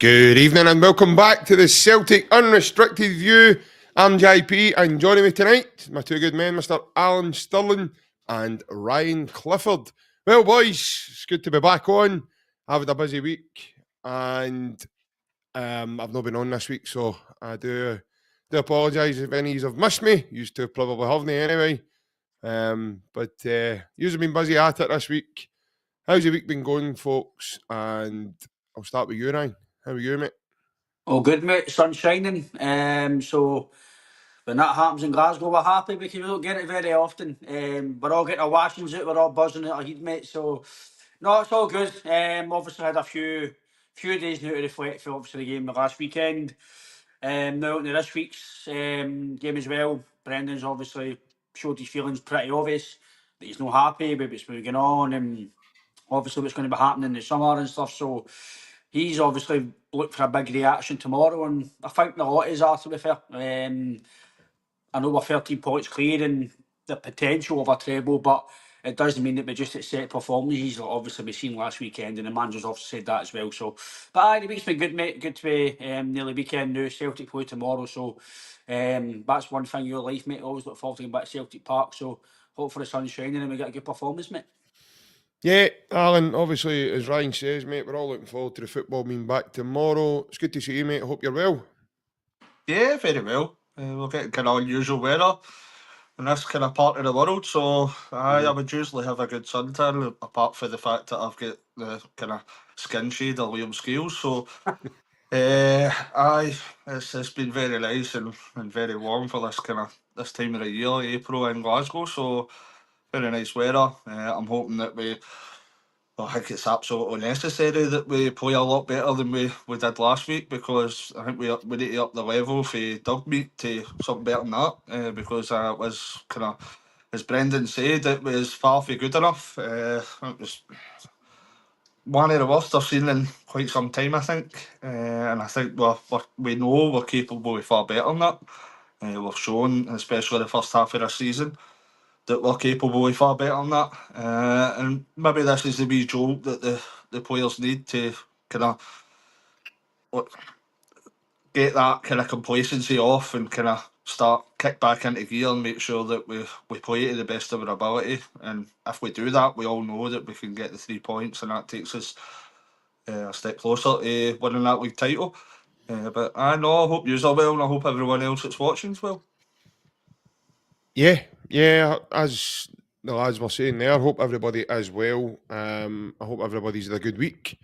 Good evening and welcome back to the Celtic Unrestricted View. I'm JP and joining me tonight, my two good men, Mr. Alan Stirling and Ryan Clifford. Well, boys, it's good to be back on. I've had a busy week and I've not been on this week, so I do apologise if any of you have missed me. You two probably haven't anyway. But you've been busy at it this week. How's your week been going, folks? And I'll start with you, Ryan. How are you, mate? Oh, good, mate. Sun shining. So when that happens in Glasgow, we're happy because we don't get it very often. We're all getting our washings out, we're all buzzing at our heat, mate. So no, it's all good. Obviously had a few days now to reflect for obviously the game the last weekend. Now into this week's game as well. Brendan's obviously showed his feelings pretty obvious that he's not happy with what's going on and obviously what's going to be happening in the summer and stuff. So he's obviously looked for a big reaction tomorrow, and I think a lot is are, to be fair. I know we're 13 points clear and the potential of a treble, but it doesn't mean that we just accept performances like obviously we seen last weekend, and the manager's also said that as well. So, but the week's been good, mate. Good to be nearly weekend now. Celtic play tomorrow, so that's one thing in your life, mate. Always look forward to getting back to Celtic Park. So, hope for the sun shining and we get a good performance, mate. Yeah, Alan, obviously, as Ryan says, mate, we're all looking forward to the football being back tomorrow. It's good to see you, mate. I hope you're well. Yeah, very well. We're getting kind of unusual weather in this kind of part of the world, so I would usually have a good suntan, apart from the fact that I've got the kind of skin shade of Liam Scales. So, it's been very nice and very warm for this time of the year, April in Glasgow. So, very nice weather. I'm hoping that I think it's absolutely necessary that we play a lot better than we did last week, because I think we need to up the level for dog meat to something better than that, because it was kind of, as Brendan said, it was far from good enough. It was one of the worst I've seen in quite some time, I think, and I think we know we're capable of far better than that. We've shown, especially the first half of the season, that we're capable of far better than that. And maybe this is the wee jolt that the players need to kind of get that kind of complacency off and kind of start kick back into gear and make sure that we play to the best of our ability. And if we do that, we all know that we can get the 3 points, and that takes us a step closer to winning that league title. But I know, I hope you are well, and I hope everyone else that's watching as well. Yeah, as the lads were saying there, I hope everybody is well. I hope everybody's had a good week.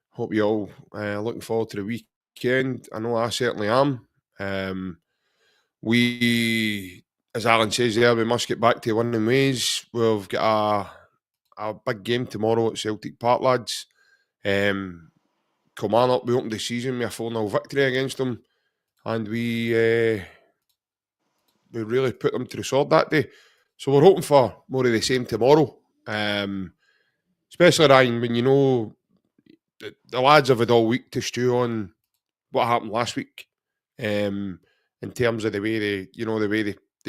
Hope you all looking forward to the weekend. I know I certainly am. We, as Alan says there, we must get back to winning ways. We've got a big game tomorrow at Celtic Park, lads. Kilmarnock, we opened the season with a 4-0 victory against them, and we really put them to the sword that day. So we're hoping for more of the same tomorrow. Especially, Ryan, when you know the lads have had all week to stew on what happened last week. In terms of the way they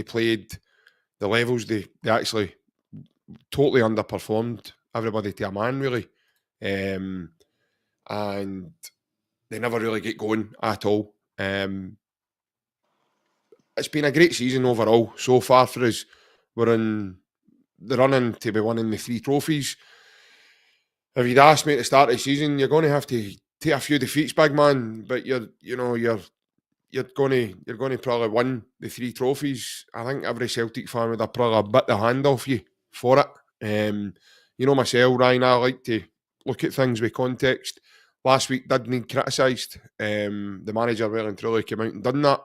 played, the levels they actually totally underperformed everybody to a man, really. And they never really get going at all. It's been a great season overall so far for us. We're in the running to be winning the 3 trophies. If you'd asked me at the start of the season, you're going to have to take a few defeats, big man, but you're going to probably win the 3 trophies. I think every Celtic fan would have probably bit the hand off you for it. You know myself, Ryan, I like to look at things with context. Last week did need criticised. The manager well and truly came out and done that.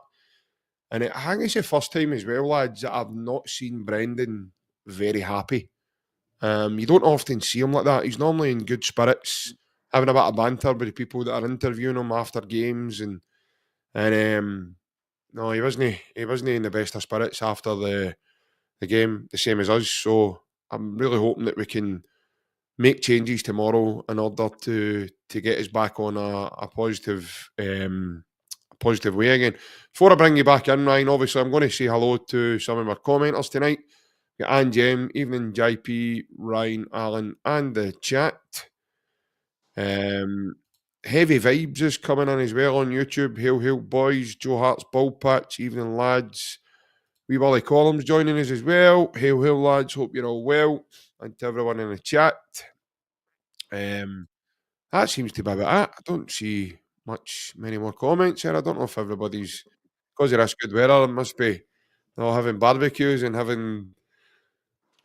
And I think it's the first time as well, lads, that I've not seen Brendan very happy. You don't often see him like that. He's normally in good spirits, having a bit of banter with the people that are interviewing him after games, and no, he wasn't in the best of spirits after the game, the same as us. So I'm really hoping that we can make changes tomorrow in order to get us back on a positive way again. Before I bring you back in, Ryan, obviously I'm going to say hello to some of our commenters tonight. We've got Anne Jem, evening JP, Ryan, Alan, and the chat. Heavy Vibes is coming in as well on YouTube. Hail boys, Joe Hart's Ball Patch, evening lads. Wee Wally Collins joining us as well. Hail lads, hope you're all well. And to everyone in the chat. That seems to be about it. I don't see many more comments here. I don't know if everybody's, because of this good weather, must be having barbecues and having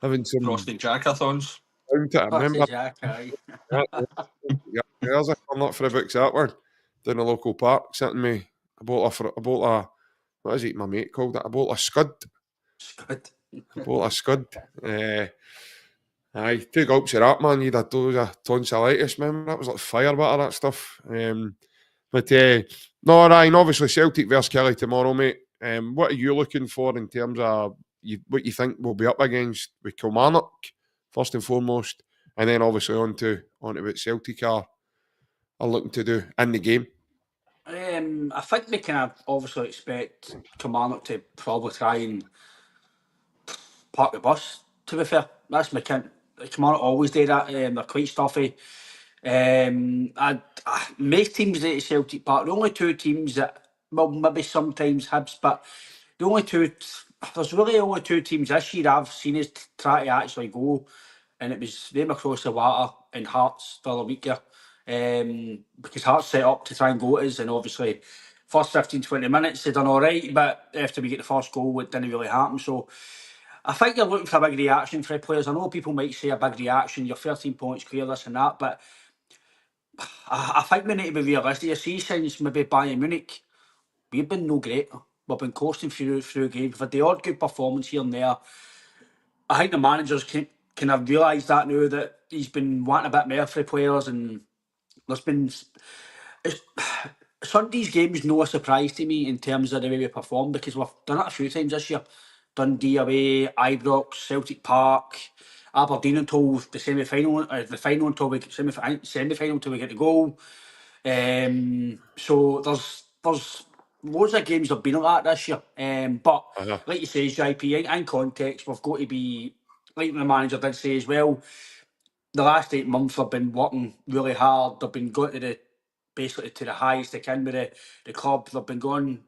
some Frosty Jackathons. time to That's remember. a jack, aye. Yeah, there's a come up for the books that one down the local park. Sitting me I bought a what is it my mate called it? I bought a scud. It's good. I bought a scud. Aye, 2 gulps of that, man. You'd have dose of tonsillitis, remember? That was like fire butter, that stuff. But no, Ryan, obviously Celtic versus Killie tomorrow, mate. What are you looking for in terms of what you think we'll be up against with Kilmarnock, first and foremost, and then obviously on to what Celtic are looking to do in the game? I think we can obviously expect Kilmarnock to probably try and park the bus, to be fair. That's my kind. Kilmarnock always do that. They're quite stuffy. Most teams at Celtic Park, the only 2 teams that, well, maybe sometimes Hibs, but the only 2, there's really only 2 teams this year I've seen us try to actually go, and it was them across the water and Hearts the other week here. Because Hearts set up to try and go at us, and obviously, first 15-20 minutes they done all right, but after we get the first goal, it didn't really happen. So I think you're looking for a big reaction for the players. I know people might say a big reaction, you're 13 points clear, this and that, but I think we need to be realistic. You see, since maybe Bayern Munich, we've been no great. We've been coasting through games. We've had the odd good performance here and there. I think the managers can have realised that now, that he's been wanting a bit more for the players, and there's been it's, Sunday's game is no surprise to me in terms of the way we perform, because we've done it a few times this year. Dundee away, Ibrox, Celtic Park, Aberdeen until the semi-final, the final until we semi-final until we get the goal. So there's loads of games have been like that this year. But Uh-huh. like you say, JP, in context, we've got to be, like the manager did say as well, the last 8 months have been working really hard. They've been going to basically to the highest they can with the club. They've been going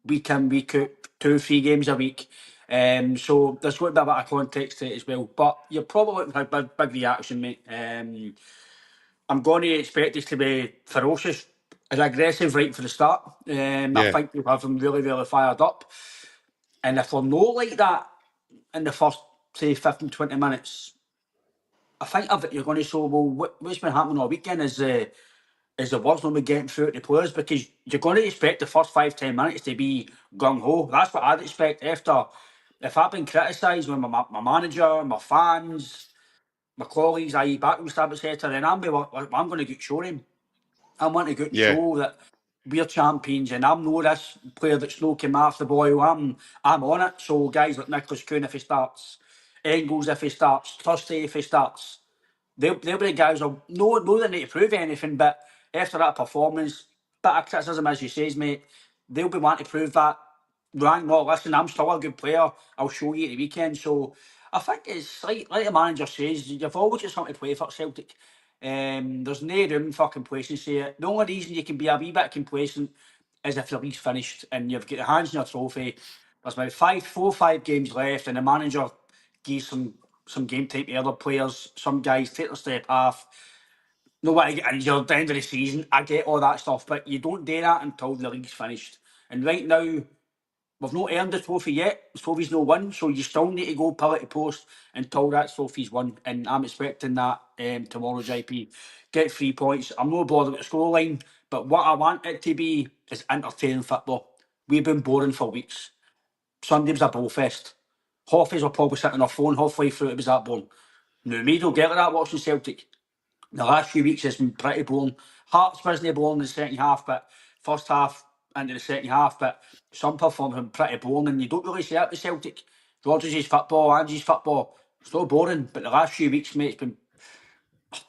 week in, week out, 2 or 3 games a week. So there's got to be a bit of context to it as well. But you're probably looking for a big reaction, mate. I'm going to expect us to be ferocious and aggressive right for the start. I Yeah, think we'll have them really, really fired up. And if we're not like that in the first, say, 15-20 minutes, I think you're going to show, well, what's been happening all weekend is the words not been getting through to the players, because you're going to expect the first 5-10 minutes to be gung ho. That's what I'd expect after. If I've been criticised with my manager, my fans, my colleagues, i.e. backroom staff, etc., then I'm going to get showing him. I want to go and yeah, show that we're champions, and I'm no this player that's no came off the boil. I'm on it. So guys like Nicholas Kuhn, if he starts, Engels if he starts, Thursday if he starts, they'll be the guys who know they need to prove anything, but after that performance, bit of criticism as you says, mate, they'll be wanting to prove that. Right, no, listen, I'm still a good player. I'll show you at the weekend. So I think it's like the manager says, you've always got something to play for Celtic. There's no room for complacency. The only reason you can be a wee bit complacent is if the league's finished and you've got your hands in your trophy. There's about 4 or 5 games left, and the manager gives some game time to other players. Some guys take their step off. No way to get injured at the end of the season. I get all that stuff, but you don't do that until the league's finished. And right now, we've not earned the trophy yet. The trophy's no won, so you still need to go pillar to post until that trophy's won. And I'm expecting that tomorrow, JP. Get 3 points. I'm not bothered with the scoreline, but what I want it to be is entertaining football. We've been boring for weeks. Sunday was a ball fest. Half of us were probably sitting on our phone halfway through it was that boring. Now, me don't get like that watching Celtic. The last few weeks has been pretty boring. Hearts wasn't boring in the second half, but first half into the second half, but some performances have been pretty boring, and you don't really see that with Celtic. Rodgers' football, Angie's football, it's not boring, but the last few weeks, mate, it's been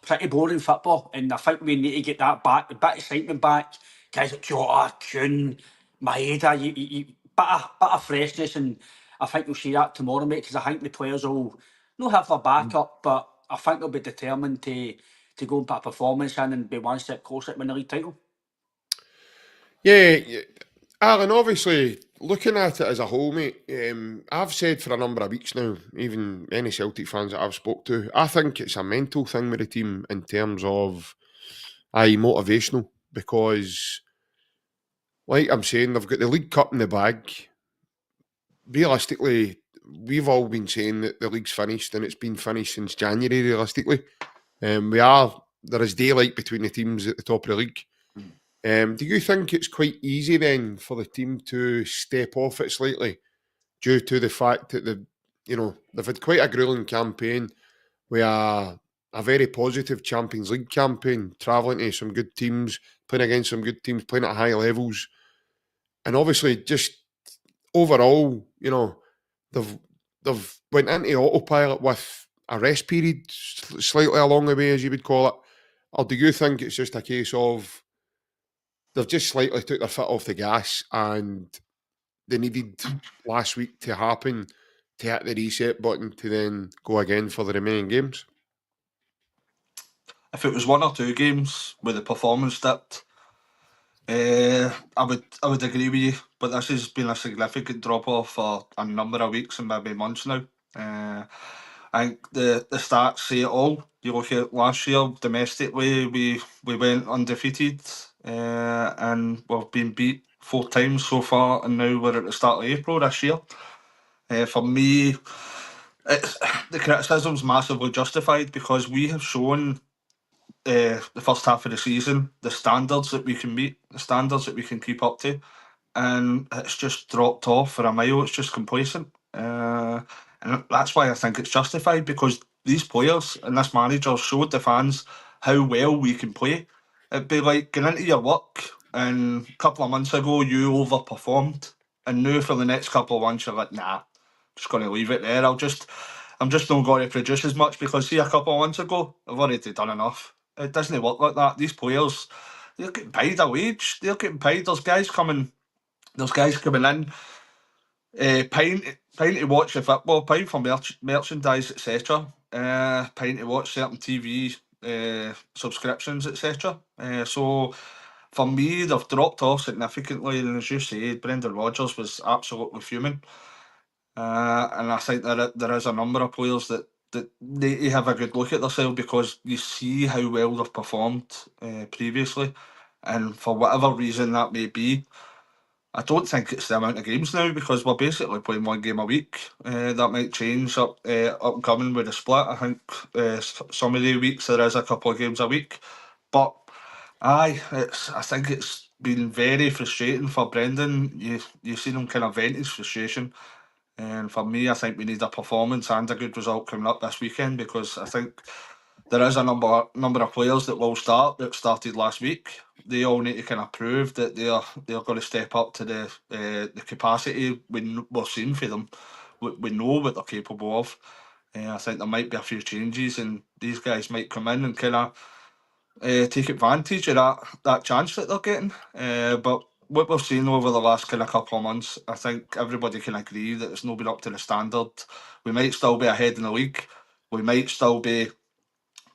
pretty boring football, and I think we need to get that back, a bit of excitement back. Guys like Jota, Kuhn, Maeda, bit of freshness, and I think we'll see that tomorrow, mate, because I think the players will not have their back up, but I think they'll be determined to to go and put a performance in and be one step closer to winning the league title. Yeah, Alan, obviously, looking at it as a whole, mate, I've said for a number of weeks now, even any Celtic fans that I've spoke to, I think it's a mental thing with the team in terms of, motivational, because, like I'm saying, they've got the League Cup in the bag. Realistically, we've all been saying that the league's finished, and it's been finished since January, realistically. There is daylight between the teams at the top of the league. Do you think it's quite easy then for the team to step off it slightly due to the fact that they've had quite a grueling campaign with a very positive Champions League campaign, travelling to some good teams, playing against some good teams, playing at high levels, and obviously just overall, they've went into autopilot with a rest period slightly along the way, as you would call it, or do you think it's just a case of they've just slightly took their foot off the gas and they needed last week to happen to hit the reset button to then go again for the remaining games? If it was 1 or 2 games where the performance dipped, I would agree with you, but this has been a significant drop off for a number of weeks and maybe months now. I think the stats say it all. You look at last year domestically, we went undefeated, and we've been beat 4 times so far, and now we're at the start of April this year. For me, it's the criticism's massively justified because we have shown the first half of the season the standards that we can meet, the standards that we can keep up to, and it's just dropped off for a mile. It's just complacent, and that's why I think it's justified, because these players and this manager showed the fans how well we can play. It'd be like going into your work and a couple of months ago you overperformed, and now for the next couple of months you're like, nah, just going to leave it there. I'm just not going to produce as much because see, a couple of months ago I've already done enough. It doesn't work like that. These players, they're getting paid a wage. They're getting paid. There's guys coming in, paying to watch the football, paying for merchandise, etc. Paying to watch certain TV subscriptions, etc. So for me, they've dropped off significantly, and as you say, Brendan Rodgers was absolutely fuming. And I think there is a number of players that need to have a good look at themselves, because you see how well they've performed previously, and for whatever reason that may be, I don't think it's the amount of games now, because we're basically playing 1 game a week. That might change upcoming with the split. I think some of the weeks there is a couple of games a week, but I think it's been very frustrating for Brendan. You see him kind of vent his frustration. And for me, I think we need a performance and a good result coming up this weekend, because I think there is a number of players that will start that started last week. They all need to kind of prove that they're going to step up to the capacity we're seeing for them. We know what they're capable of. I think there might be a few changes, and these guys might come in and kind of take advantage of that chance that they're getting. But what we've seen over the last kind of couple of months, I think everybody can agree that it's not been up to the standard. We might still be ahead in the league. We might still be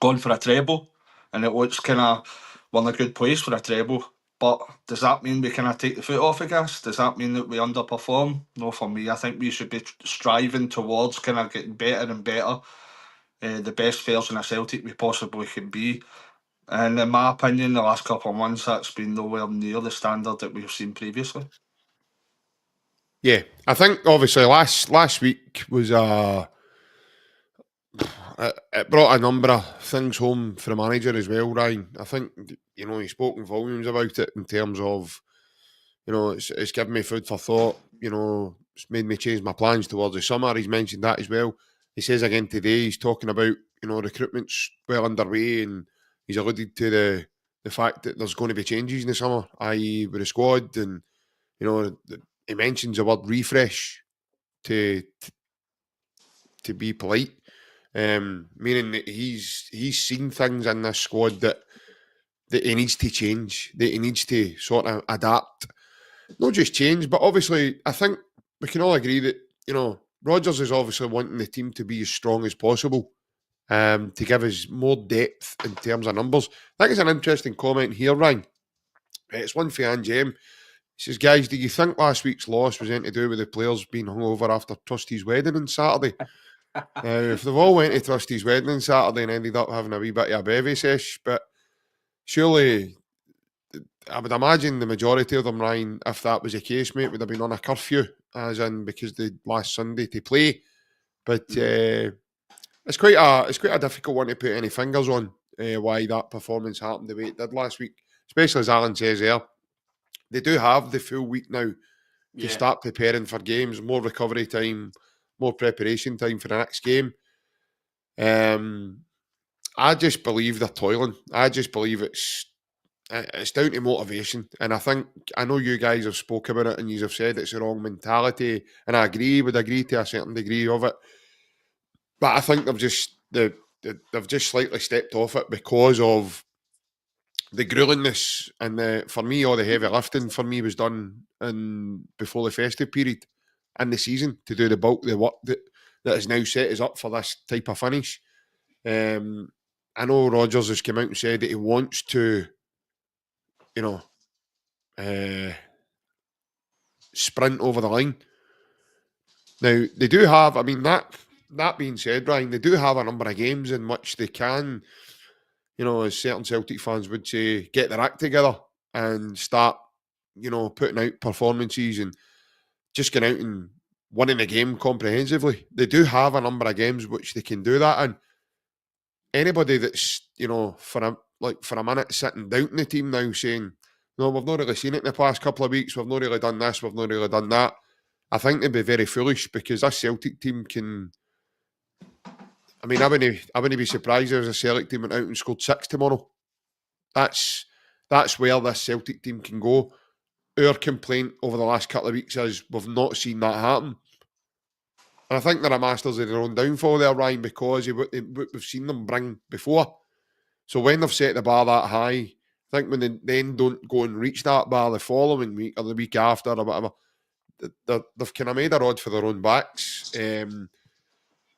going for a treble, and it looks kind of we're in a good place for a treble. But does that mean we kind of take the foot off the gas? Does that mean that we underperform? No, for me, I think we should be striving towards kind of getting better and better, the best version of Celtic we possibly can be. And in my opinion, the last couple of months, that's been nowhere near the standard that we've seen previously. Yeah, I think obviously last week was it brought a number of things home for the manager as well, Ryan. I think he's spoken volumes about it in terms of it's given me food for thought. It's made me change my plans towards the summer. He's mentioned that as well. He says again today he's talking about recruitment's well underway, and he's alluded to the fact that there's going to be changes in the summer, i.e. with the squad, and he mentions the word refresh to be polite, meaning that he's seen things in this squad that he needs to change, that he needs to sort of adapt, not just change, but obviously I think we can all agree that Rodgers is obviously wanting the team to be as strong as possible to give us more depth in terms of numbers. I think it's an interesting comment here, Ryan. It's one for Anne Jem. He says, guys, do you think last week's loss was anything to do with the players being hungover after Trusty's wedding on Saturday? Now, if they've all went to Trusty's wedding on Saturday and ended up having a wee bit of a bevy sesh, but surely I would imagine the majority of them, Ryan, if that was the case, mate, would have been on a curfew, as in because the last Sunday to play. But it's quite a difficult one to put any fingers on why that performance happened the way it did last week. Especially as Alan says there, they do have the full week now to start preparing for games, more recovery time, more preparation time for the next game. I just believe they're toiling. I just believe it's down to motivation. And I know you guys have spoke about it and you have said it's the wrong mentality. And I would agree to a certain degree of it. But I think they've just slightly stepped off it because of the gruelingness and for me, all the heavy lifting for me was done before the festive period in the season to do the bulk of the work that has now set us up for this type of finish. I know Rodgers has come out and said that he wants to, sprint over the line. Now, they do have, I mean, that being said, Ryan, they do have a number of games in which they can, as certain Celtic fans would say, get their act together and start, putting out performances and just going out and winning the game comprehensively. They do have a number of games which they can do that. And anybody that's, for a minute sitting down the team now saying, no, we've not really seen it in the past couple of weeks, we've not really done this, we've not really done that, I think they'd be very foolish because this Celtic team can. I mean, I wouldn't be surprised if a Celtic team went out and scored 6 tomorrow. That's where this Celtic team can go. Our complaint over the last couple of weeks is we've not seen that happen. And I think they're a masters of their own downfall there, Ryan, because we've seen them bring before. So when they've set the bar that high, I think when they then don't go and reach that bar the following week or the week after or whatever, they've kind of made a rod for their own backs.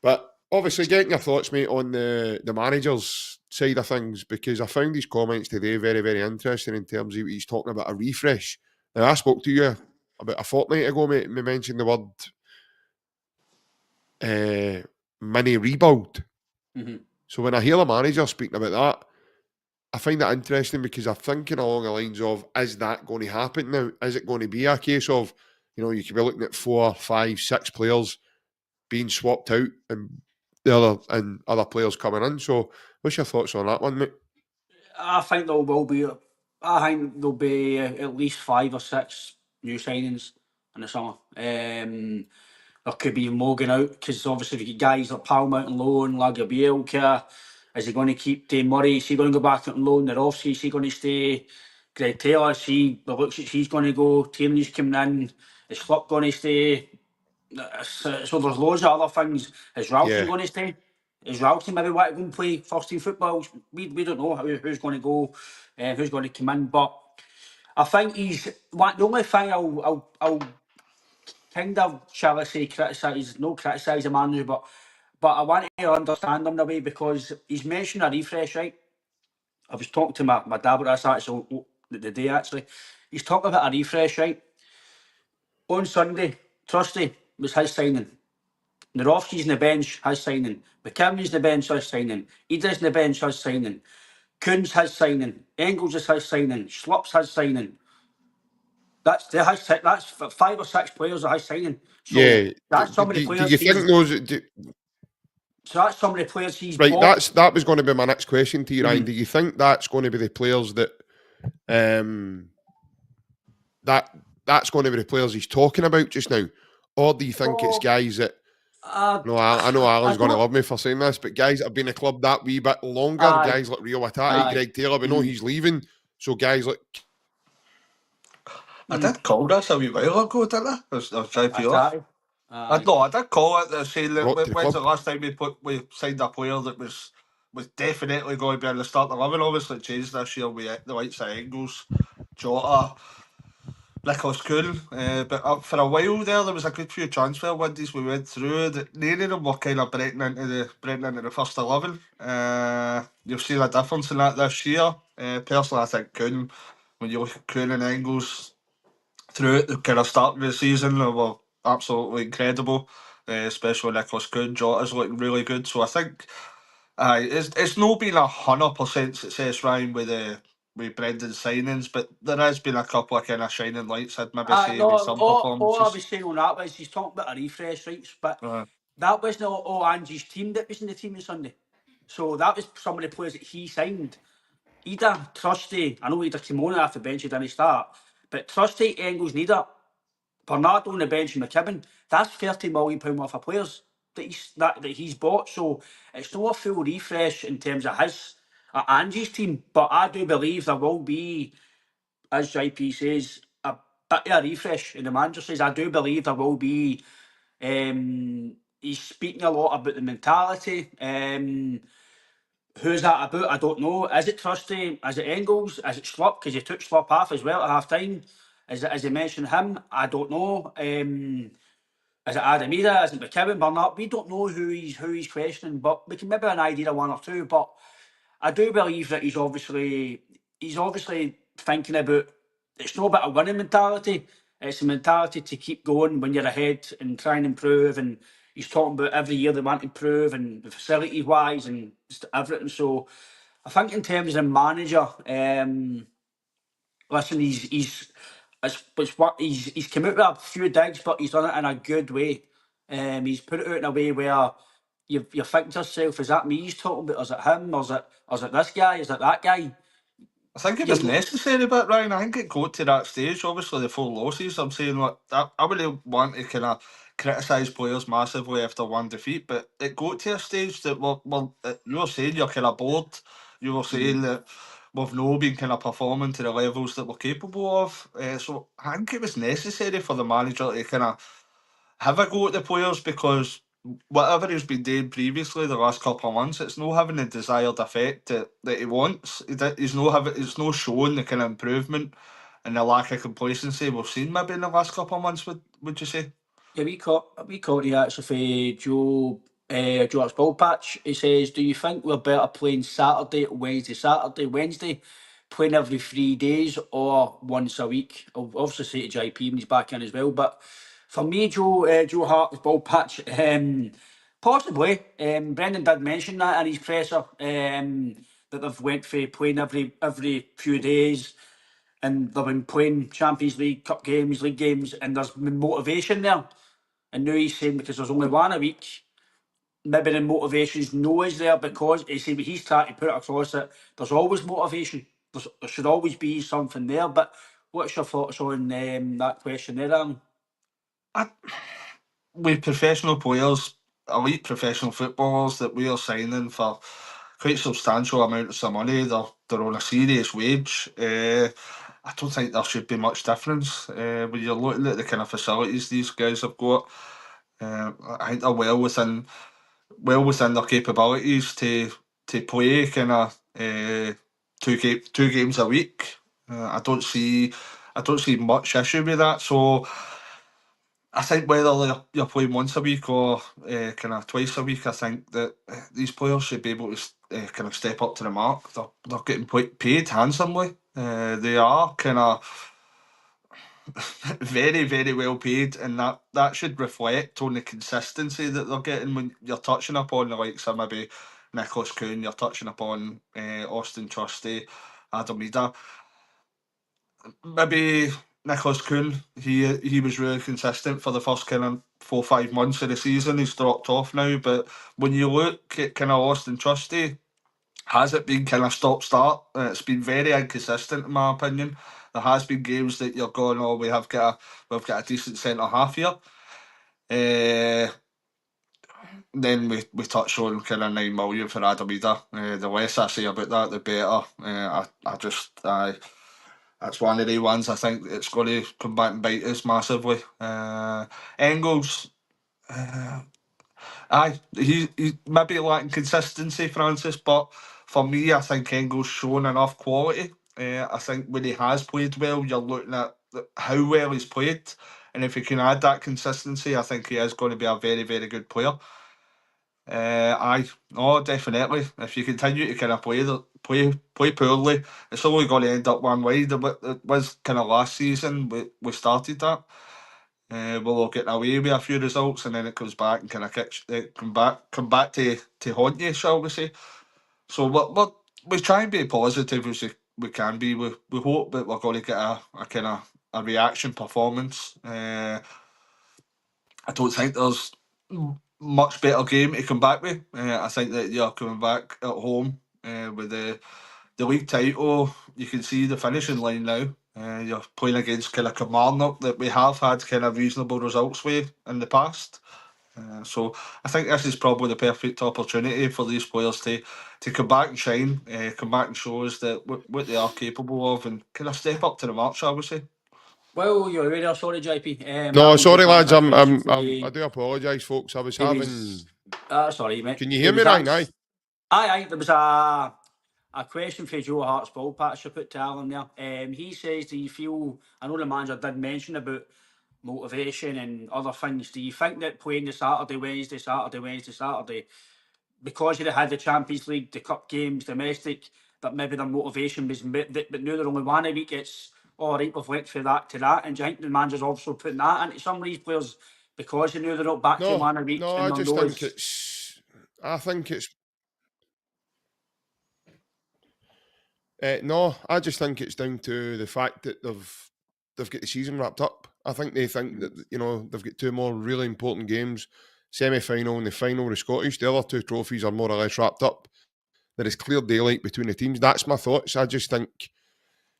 But obviously, getting your thoughts, mate, on the manager's side of things, because I found his comments today very, very interesting in terms of he's talking about a refresh. Now, I spoke to you about a fortnight ago, mate, and we mentioned the word mini rebuild. Mm-hmm. So when I hear a manager speaking about that, I find that interesting because I'm thinking along the lines of, is that going to happen now? Is it going to be a case of, you could be looking at 4, 5, 6 players being swapped out and other players coming in? So what's your thoughts on that one, mate? I think there'll be at least 5 or 6 new signings in the summer. There could be more going out because obviously if you get guys like Palmer out on loan, Lagerbielke, is he going to keep Dave Murray? Is he going to go back out on loan? Nerofsky, is he going to stay? Greg Taylor, the looks like he's going to go. Tierney's coming in. Is Schlupp going to stay? So there's loads of other things. Is Ralston going to stay? Is Ralston maybe want to go and play first team football? We don't know who's going to go, who's going to come in. But I think the only thing I'll kind of, shall I say, criticise the manager, but I want to understand him in a way because he's mentioned a refresh, right? I was talking to my dad about this actually the day actually. He's talking about a refresh, right? On Sunday, Trusty was his signing. Nerofsky's in the bench, his signing. McKimmy's in the bench, his signing. Ida's in the bench, his signing. Kuhn's his signing. Engels is his signing. Schlupp's his signing. That's 5 or 6 players are his signing. So that's some of the players. Do you think those? So that's some of the players he's right. bought. That was going to be my next question to you, Ryan. Do you think that's going to be the players that that's going to be the players he's talking about just now, or do you think it's guys that? No, I know Alan's going to love me for saying this, but guys that have been in the club that wee bit longer, guys like Rio Atati, Greg Taylor, we know he's leaving. So guys like I did call this a wee while ago, didn't I? I was JPR. I did call it saying that when's the last time we signed a player that was definitely going to be in the start 11. Obviously it changed this year with the likes of Engels, Jota, Nicholas Kuhn, but for a while there was a good few transfer windows we went through. None of them were kind of breaking into the first 11. You've seen a difference in that this year. Personally, I think Kuhn, when you look at Kuhn and Engels throughout the kind of start of the season, they were absolutely incredible. Especially Nicholas Kuhn, Jota's looking really good. So I think it's not been 100% success, Ryan, with Brendan's signings, but there has been a couple of kind of shining lights, I'd maybe say, No, with some all I performances. was saying on that was he's talking about a refresh, right? But Uh, that wasn't all Angie's team that was in the team on Sunday. So that was some of the players that he signed. Either Trusty, I know either Kimona off the bench, he didn't start, but Trusty, Engels, Neither, Bernardo on the bench and McKibben, that's £30 million worth of players that he's bought. So it's not a full refresh in terms of his Angie's team, but I do believe there will be, as JP says, a bit of a refresh. And the manager says, I do believe there will be. He's speaking a lot about the mentality. Who's that about? I don't know. Is it Trusty? Is it Engels? Is it Slop? Because he took Slop off as well at half time. As he mentioned him? I don't know. Is it Adamida? Is it McKibben? Bernard? We don't know who he's questioning, but we can maybe have an idea of one or two. But I do believe that he's obviously thinking about, it's not about a winning mentality. It's a mentality to keep going when you're ahead and try and improve. And he's talking about every year they want to improve and the facility wise and just everything. So I think in terms of manager, listen, he's come out with a few digs, but he's done it in a good way. He's put it out in a way where you're thinking to yourself, is that me he's talking about? Is it him? Or is it this guy? Is it that guy? I think it You was know, necessary, but Ryan, I think it got to that stage. Obviously, the 4 losses. I'm saying, like, I wouldn't want to kind of criticise players massively after one defeat, but it got to a stage that you were saying you're kind of bored. You were saying that we've not been kind of performing to the levels that we're capable of. So I think it was necessary for the manager to kind of have a go at the players, because whatever he's been doing previously the last couple of months, it's not having the desired effect that he wants. It's not showing the kind of improvement and the lack of complacency we've seen maybe in the last couple of months. Would you say? yeah, we caught the actually for Joe's ball patch. He says, "Do you think we're better playing Saturday, Wednesday, playing every 3 days or once a week?" I'll obviously say to JP when he's back in as well. But for me, Joe Hart's ball patch, possibly. Brendan did mention that in his presser, that they've went for playing every few days. And they've been playing Champions League, Cup games, League games, and there's been motivation there. And now he's saying because there's only one a week, maybe the motivation's no is there, because he said he's trying to put it across that there's always motivation. There should always be something there. But what's your thoughts on that question there, Aaron? I, with professional players, elite professional footballers that we are signing for quite substantial amounts of money, they're on a serious wage. I don't think there should be much difference when you're looking at the kind of facilities these guys have got. I think they're well within their capabilities to play kind of two games a week. I don't see much issue with that. So I think whether you're playing once a week or kind of twice a week, I think that these players should be able to kind of step up to the mark. They're getting paid handsomely. They are kind of very, very well paid, and that should reflect on the consistency that they're getting when you're touching upon the likes of maybe Nicholas Kuhn, you're touching upon Austin Trusty, Adam Reeder. Maybe Nicholas Kuhn, he was really consistent for the first kind of 4 or 5 months of the season. He's dropped off now, but when you look at kind of Austin Trusty, has it been kind of stop start? It's been very inconsistent in my opinion. There has been games that you're going, oh, we've got a decent centre half here. Then we touch on kind of 9 million for Adam Reeder. The less I say about that, the better. That's one of the ones I think it's going to come back and bite us massively. Engels, he maybe lacking consistency, Francis, but for me, I think Engels shown enough quality. I think when he has played well, you're looking at how well he's played, and if he can add that consistency, I think he is going to be a very, very good player. No, definitely. If you continue to kind of play poorly, it's only going to end up one way. It was kind of last season we started that. We're all getting away with a few results, and then it comes back and kind of come back to haunt you, shall we say? So we try and be positive as we can be. We hope that we're going to get a kind of a reaction performance. I don't think there's much better game to come back with. I think that you're coming back at home with the league title. You can see the finishing line now. You're playing against kind of Kilmarnock that we have had kind of reasonable results with in the past. So I think this is probably the perfect opportunity for these players to come back and shine, come back and show us that what they are capable of, and kind of step up to the mark, shall we say? Well, you're right there. Sorry, JP. No, Alan sorry just asked lads, a question for I do apologise, folks. I was He having. was, sorry, mate. Can you He hear me, was Ryan? asked- Aye. There was a question for Joe Hart's ball patch I put to Alan there. He says, do you feel, I know the manager did mention about motivation and other things, do you think that playing the Saturday, Wednesday, because you had the Champions League, the Cup games, domestic, that maybe their motivation was, but now they're only one a week, it's all right, we've went from that to that, and do you think the manager's also putting that into some of these players because you knew they're not back to one a week No, and I their just think nose? it's. I think it's. No, I just think it's down to the fact that they've got the season wrapped up. I think they think that they've got two more really important games, semi-final and the final with Scottish. The other two trophies are more or less wrapped up. There is clear daylight between the teams. That's my thoughts. I just think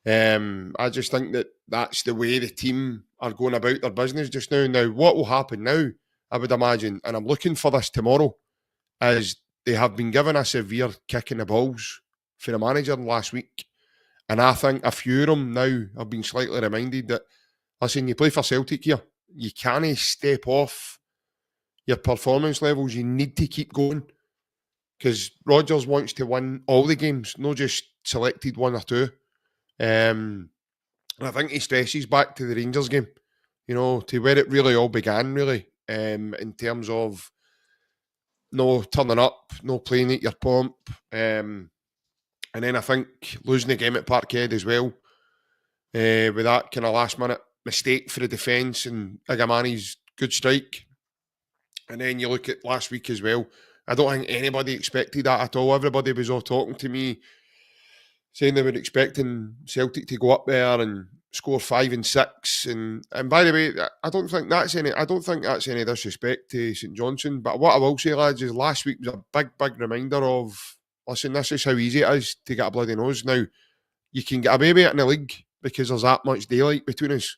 that that's the way the team are going about their business just now. Now, what will happen now? I would imagine, and I'm looking for this tomorrow, is they have been given a severe kick in the balls for the manager last week. And I think a few of them now have been slightly reminded that, listen, you play for Celtic here. You can't step off your performance levels. You need to keep going. Because Rodgers wants to win all the games, not just selected one or two. And I think he stresses back to the Rangers game, to where it really all began, really, in terms of no turning up, no playing at your pomp. And then I think losing the game at Parkhead as well, with that kind of last minute mistake for the defence and Igamani's good strike. And then you look at last week as well. I don't think anybody expected that at all. Everybody was all talking to me, saying they were expecting Celtic to go up there and score 5 and 6. And by the way, I don't think that's any disrespect to St Johnstone. But what I will say, lads, is last week was a big reminder of, listen, this is how easy it is to get a bloody nose. Now, you can get away with it in the league because there's that much daylight between us.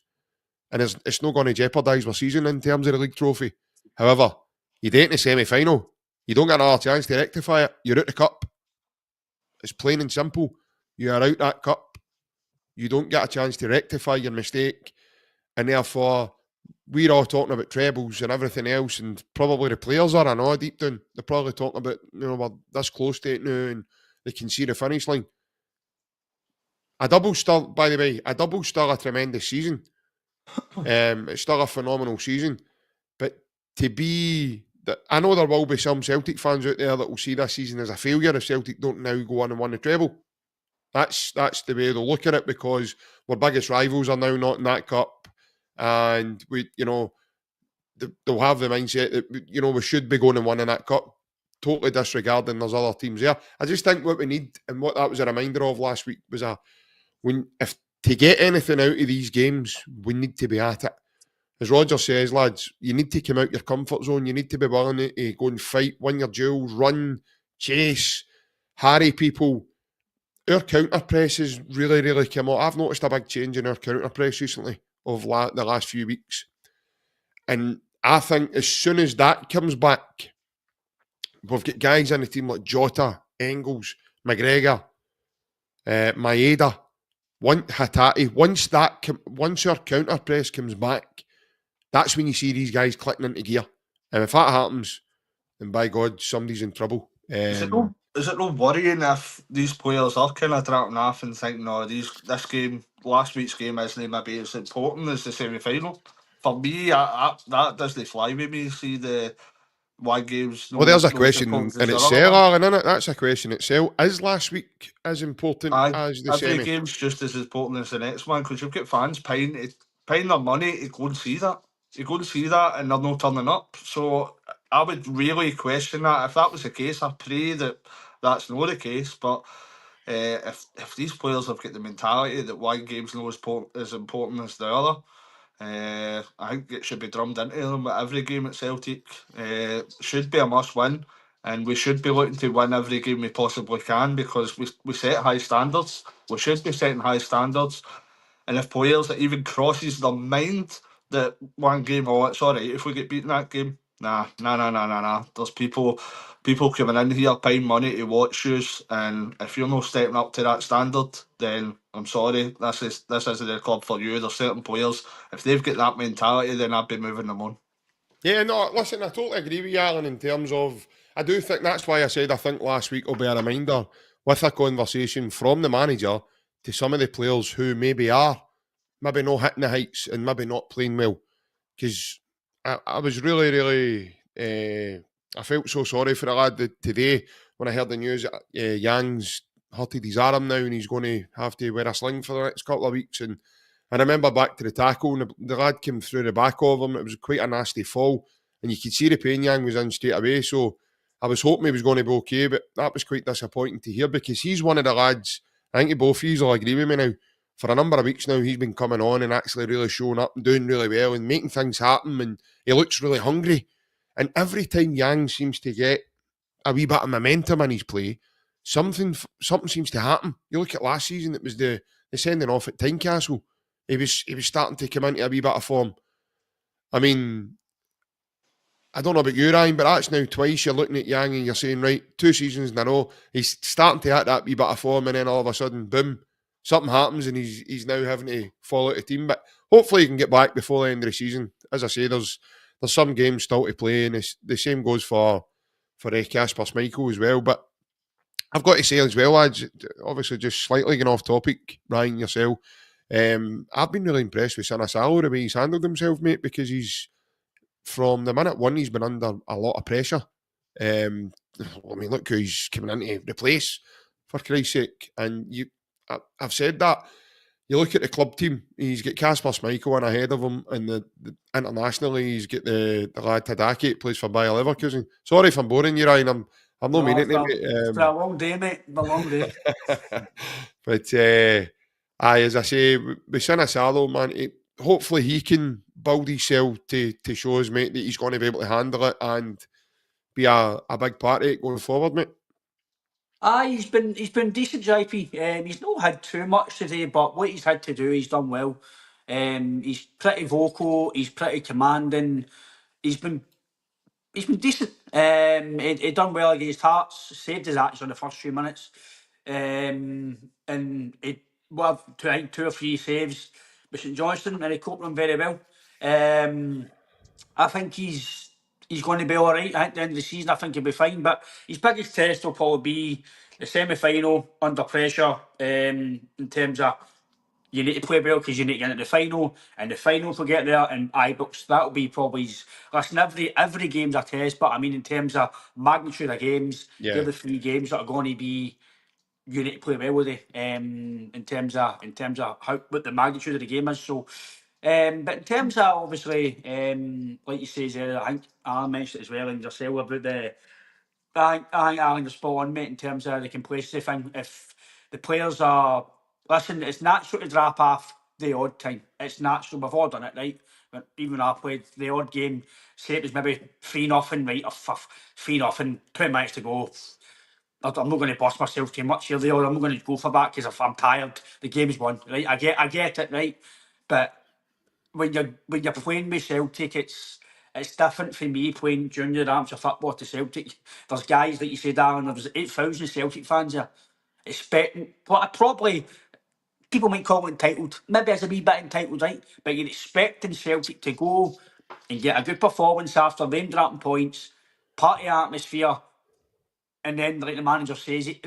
And it's not going to jeopardise our season in terms of the league trophy. However, you do it in the semi-final, you don't get another chance to rectify it. You're out the cup. It's plain and simple. You are out that cup. You don't get a chance to rectify your mistake. And therefore, we're all talking about trebles and everything else, and probably the players are, I know, deep down. They're probably talking about, we're this close to it now and they can see the finish line. By the way, a double's still a tremendous season. It's still a phenomenal season. But to be... I know there will be some Celtic fans out there that will see this season as a failure if Celtic don't now go on and win the treble. That's the way they'll look at it, because our biggest rivals are now not in that cup, and they'll have the mindset that we should be going and winning that cup, totally disregarding there's other teams there. I just think what we need, and what that was a reminder of last week, was if to get anything out of these games, we need to be at it. As Roger says, lads, you need to come out your comfort zone. You need to be willing to go and fight, win your duels, run, chase, harry people. Our counter press has really come out. I've noticed a big change in our counter press recently of the last few weeks. And I think as soon as that comes back, we've got guys in the team like Jota, Engels, McGregor, Maeda, Hatate. Once our counter press comes back, that's when you see these guys clicking into gear. And if that happens, then by God, somebody's in trouble. Is is it not worrying if these players are kind of dropping off and thinking, no, this game, last week's game isn't maybe as important as the semi-final? For me, that doesn't fly with me. See why games Well, there's a no as question important as in the other itself, one. Alan, isn't it? That's a question itself. Is last week as important I as the Every semi? game's just as important as the next one because you've got fans paying their money to go and see that. You go and see that and they're not turning up. So I would really question that. If that was the case, I pray that that's not the case. But if these players have got the mentality that one game's not as important as the other, I think it should be drummed into them at every game at Celtic. Should be a must win, and we should be looking to win every game we possibly can because we set high standards. We should be setting high standards, and if players that even crosses their mind that one game, oh, it's all right if we get beaten that game. Nah. There's people coming in here paying money to watch you, and if you're not stepping up to that standard, then I'm sorry, this isn't the club for you. There's certain players, if they've got that mentality, then I'd be moving them on. Yeah, no, listen, I totally agree with you, Alan, in terms of, I do think that's why I said I think last week will be a reminder with a conversation from the manager to some of the players who maybe are maybe not hitting the heights and maybe not playing well. Because I was really, I felt so sorry for the lad today when I heard the news that Yang's hurted his arm now and he's going to have to wear a sling for the next couple of weeks. And I remember back to the tackle and the lad came through the back of him. It was quite a nasty fall and you could see the pain Yang was in straight away. So I was hoping he was going to be okay, but that was quite disappointing to hear because he's one of the lads, I think you both of you will agree with me now, for a number of weeks now, he's been coming on and actually really showing up and doing really well and making things happen. And he looks really hungry. And every time Yang seems to get a wee bit of momentum in his play, something seems to happen. You look at last season; it was the sending off at Tynecastle. He was starting to come into a wee bit of form. I mean, I don't know about you, Ryan, but that's now twice you're looking at Yang and you're saying, right, 2 seasons in a row, he's starting to hit that wee bit of form, and then all of a sudden, boom, something happens and he's now having to fall out of team. But hopefully he can get back before the end of the season. As I say, there's some games still to play, and the same goes for Casper Schmeichel as well. But I've got to say as well, lads, obviously just slightly going off topic, Ryan, yourself, I've been really impressed with Sinasalo, the way he's handled himself, mate, because he's from the minute one, he's been under a lot of pressure. I mean, look who he's coming in to replace, for Christ's sake. And I've said that. You look at the club team, he's got Casper Schmeichel in ahead of him, and the internationally, he's got the lad Tadaki that plays for Bayer Leverkusen. Sorry if I'm boring you, Ryan. I'm not No, meaning to, it's been a long day, mate. It's been a long day. but as I say, with Sinasalo, man, hopefully he can build himself to show us, mate, that he's going to be able to handle it and be a big part of it going forward, mate. He's been decent, JP. He's not had too much today, but what he's had to do, he's done well. He's pretty vocal. He's pretty commanding. He's been decent. He done well against Hearts. Saved his action in the first few minutes. And he I think 2 or 3 saves with St Johnstone, and he coped them very well. I think he's going to be all right. I think at the end of the season, I think he'll be fine. But his biggest test will probably be the semi-final under pressure. In terms of you need to play well because you need to get into the final, and the final to get there. And Ibrox, that'll be probably his. Listen, every game's a test, but I mean in terms of magnitude of games, they're Yeah. the 3 games that are going to be you need to play well with it. In terms of how what the magnitude of the game is. So, but in terms of obviously, like you say there, I think Alan mentioned it as well, and yourself about the. I think Alan was spot on, mate, in terms of the complacency thing. If the players are listen, it's natural to drop off the odd time. It's natural. We've all done it, right? But even when I played the odd game, say it was maybe 3-0, right, or 3-0, 20 minutes to go. I'm not going to bust myself too much here, Leo. I'm not going to go for that because if I'm tired, the game's won, right? I get it, right? But when you're playing with Celtic, it's different for me playing junior amateur football to Celtic. There's guys like you said, Alan. There was 8,000 Celtic fans there, expecting what probably people might call it entitled. Maybe it's a wee bit entitled, right? But you're expecting Celtic to go and get a good performance after them dropping points, party atmosphere. and then like the manager says it.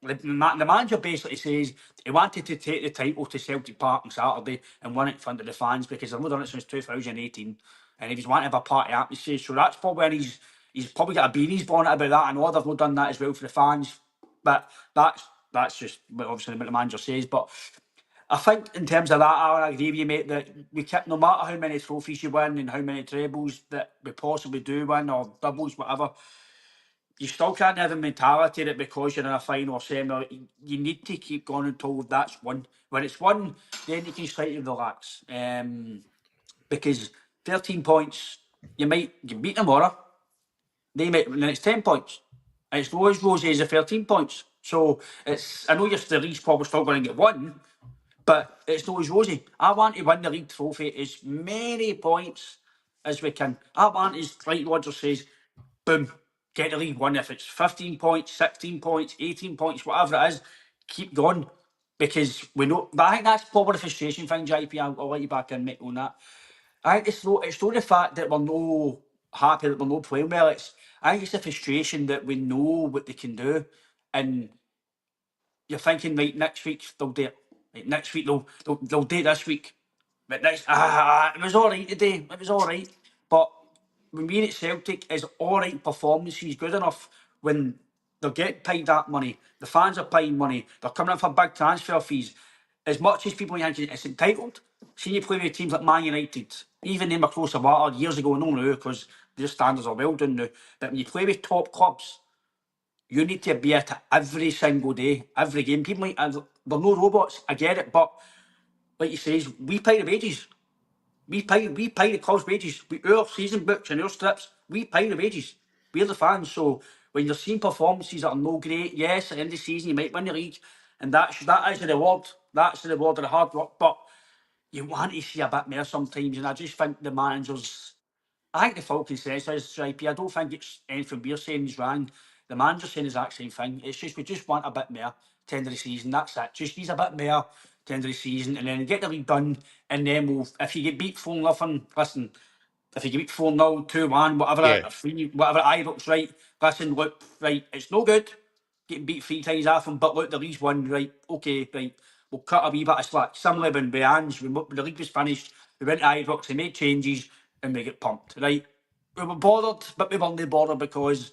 The manager basically says he wanted to take the title to Celtic Park on Saturday and win it in front of the fans because they've not done it since 2018, and he was wanting to have a party atmosphere. So that's probably when he's probably got a beanie's bonnet about that. I know they've not done that as well for the fans, but that's just obviously what the manager says. But I think in terms of that, I agree with you, mate, that we kept, no matter how many trophies you win and how many trebles that we possibly do win or doubles, whatever, you still can't have the mentality that because you're in a final or semi, you need to keep going until that's won. When it's won, then you can slightly relax. Because 13 points, you beat them tomorrow. They might, and then it's 10 points. And it's no as rosy as the 13 points. So I know you're the least probably still going to get one, but it's not as rosy. I want to win the league trophy as many points as we can. I want, as like Roger says, boom, get the league won. If it's 15 points, 16 points, 18 points, whatever it is, keep going. Because we know, but I think that's probably the frustration thing, JP. I'll let you back in, mate, on that. I think it's not the fact that we're no happy that we're not playing well. I think it's the frustration that we know what they can do, and you're thinking, right, next week they'll do it. Right, next week they'll do it this week. But next, it was all right today. It was all right. But when we at Celtic is all right performances good enough when they're getting paid that money, the fans are paying money, they're coming in for big transfer fees. As much as people think it's entitled, seeing you play with teams like Man United, even them across the water years ago, no now because their standards are well done now. But when you play with top clubs, you need to be at it every single day, every game. People like, they're no robots, I get it, but like you say, we pay the wages. We pay the club's wages. Our season books and our strips, we pay the wages. We're the fans. So when you're seeing performances that are no great, yes, at the end of the season you might win the league, and that is the reward. That's the reward of the hard work. But you want to see a bit more sometimes, and I just think the managers. I think the full consensus, JP. I don't think it's anything we're saying is wrong. The manager's saying the exact same thing. It's just we just want a bit more to end of the season. That's it. Just needs a bit more to end of the season, and then get the league done. And then we'll, if you get beat 4-0, listen. If you get beat 4-0, 2-1, whatever, Yeah. whatever looks right. Listen, look, right. It's no good getting beat 3 times off them, but look, the league's won, right? Okay, right. We'll cut a wee bit of slack. Similarly, when Ange, when the league was finished, we went to Ibrox, they made changes, and we get pumped, right? We were bothered, but we weren't bothered because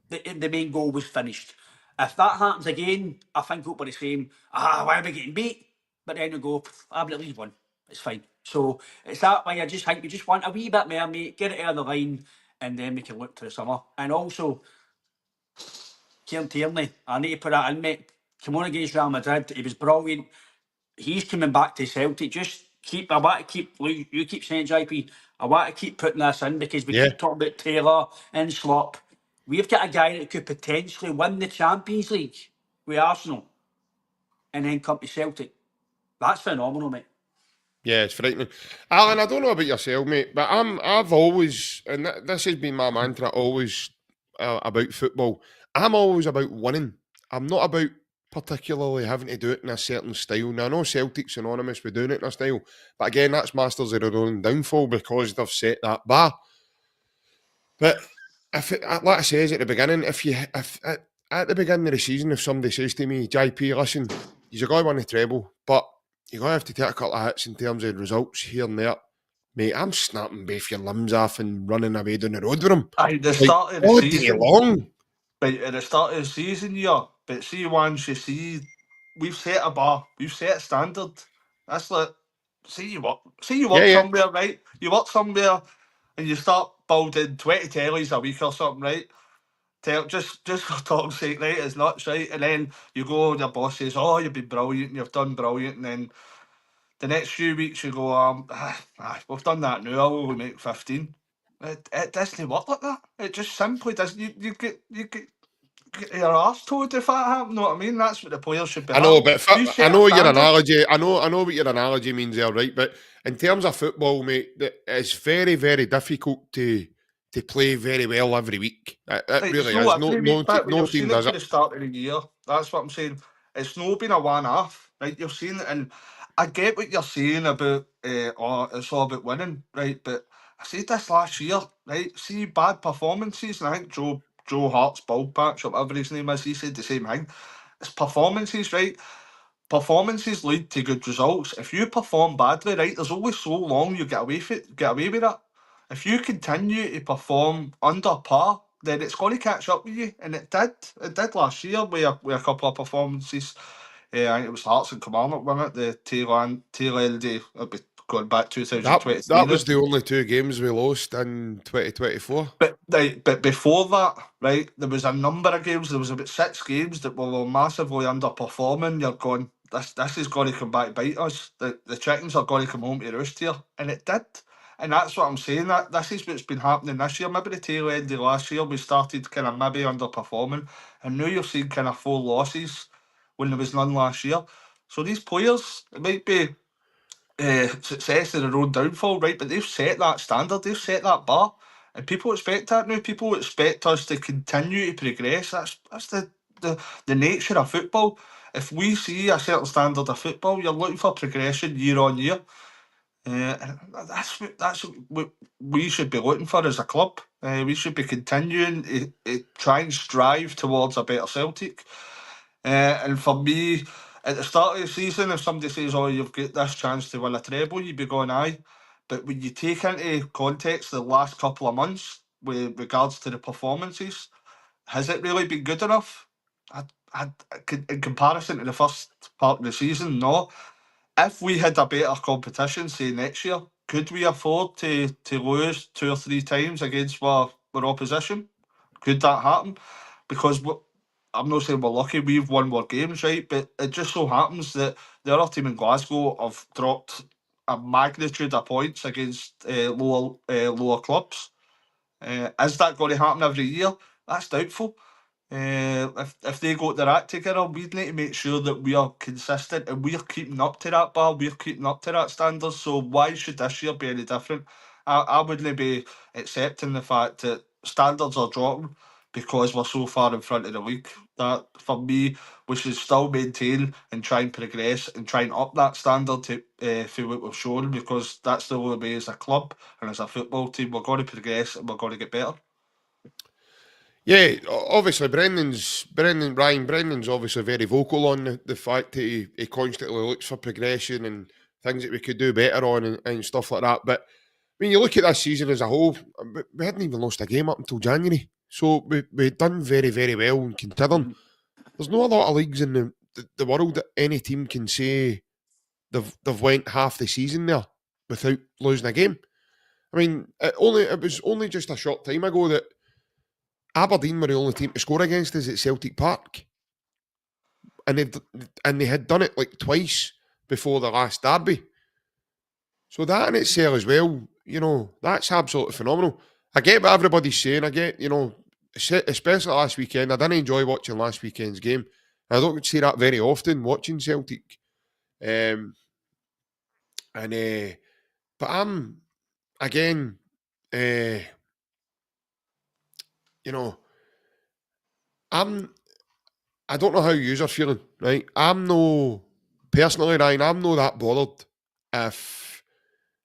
the main goal was finished. If that happens again, I think it'll be the same. Why are we getting beat? But then we go, but at least one. It's fine. So it's that way. I just think we just want a wee bit more, mate. Get it out of the line, and then we can look to the summer. And also, Kieran Tierney, I need to put that in, mate. Come on against Real Madrid. He was brilliant. He's coming back to Celtic. Just keep. I want to keep. You keep saying, JP. I want to keep putting this in because we Yeah. keep talking about Taylor and Slop. We've got a guy that could potentially win the Champions League with Arsenal, and then come to Celtic. That's phenomenal, mate. Yeah, it's frightening. Alan, I don't know about yourself, mate, but I've always, and this has been my mantra always about football. I'm always about winning. I'm not about particularly having to do it in a certain style. Now, I know Celtic's synonymous with doing it in a style, but again, that's masters of their own downfall because they've set that bar. But like I says at the beginning, if at the beginning of the season, if somebody says to me, JP, listen, you're going to win the treble, but you're going to have to take a couple of hits in terms of results here and there. Mate, I'm snapping both your limbs off and running away down the road with them. Aye, the Like, start of the all day season. long. Right, at the start of the season, yeah. But see, once you see, we've set a bar, we've set a standard. That's like, see you work Yeah, yeah. somewhere, right? You work somewhere, and you start building 20 tellies a week or something, right? Just for talk's sake, right? It's nuts, right? And then you go, your boss says, "Oh, you've been brilliant, you've done brilliant," and then the next few weeks you go, we've done that now. I'll only make 15. It doesn't work like that. It just simply doesn't. You get your arse told if that happened. Know what I mean? That's what the players should be I know, having. but You I set a know your standard. analogy. I know what your analogy means there, right? But in terms of football, mate, it's very, very difficult to play very well every week. It Like, it's really no is. No, every week, but no you've team seen it does to it. the start of the year. That's what I'm saying. It's not been a one-off, right? You've seen it, and I get what you're saying about, it's all about winning, right? But I said this last year, right? See bad performances, and I think Joe Joe Hart's ball patch or whatever his name is, he said the same thing. It's performances, right? Performances lead to good results. If you perform badly, right, there's only so long you get away with it. If you continue to perform under par, then it's going to catch up with you, and it did. It did last year with a couple of performances. I think it was Hearts and Kilmarnock, wasn't it? The tail end of going back That 2023 now. was the only 2 games we lost in 2024. But before that, right, there was a number of games. There was about 6 games that were massively underperforming. You're going, this is going to come back to bite us. The chickens are going to come home to roost here, and it did. And that's what I'm saying. That this is what's been happening this year. Maybe the tail end of last year we started kind of maybe underperforming, and now you're seeing kind of 4 losses when there was none last year. So these players, it might be success in their own downfall, right? But they've set that standard, they've set that bar, and people expect that now. People expect us to continue to progress. That's the nature of football. If we see a certain standard of football, you're looking for progression year on year. And that's what we should be looking for as a club. We should be continuing to try and strive towards a better Celtic. And for me, at the start of the season, if somebody says, "Oh, you've got this chance to win a treble," you'd be going, "Aye." But when you take into context the last couple of months with regards to the performances, has it really been good enough? In comparison to the first part of the season, no. If we had a better competition, say next year, could we afford to lose 2 or 3 times against our opposition? Could that happen? Because I'm not saying we're lucky, we've won more games, right? But it just so happens that the other team in Glasgow have dropped a magnitude of points against lower clubs. Is that going to happen every year? That's doubtful. If they got their act together, we need to make sure that we are consistent and we're keeping up to that bar, we're keeping up to that standard. So why should this year be any different? I wouldn't be accepting the fact that standards are dropping because we're so far in front of the league. That for me, we should still maintain and try and progress and try and up that standard to for what we've shown, because that's the only way as a club and as a football team we're going to progress and we're going to get better. Yeah, obviously Brendan's obviously very vocal on the fact that he constantly looks for progression and things that we could do better on and stuff like that. But when you look at this season as a whole, we hadn't even lost a game up until January. So we've done very, very well, and considering there's not a lot of leagues in the world that any team can say they've went half the season there without losing a game. I mean, it was only just a short time ago that Aberdeen were the only team to score against us at Celtic Park, and they had done it like twice before the last derby. So that in itself as well, that's absolutely phenomenal. I get what everybody's saying. I get, especially last weekend. I didn't enjoy watching last weekend's game. I don't see that very often watching Celtic. Um, but I'm again, uh, you know, I'm I don't know how you are feeling, right? I'm no personally, Ryan. I'm not that bothered if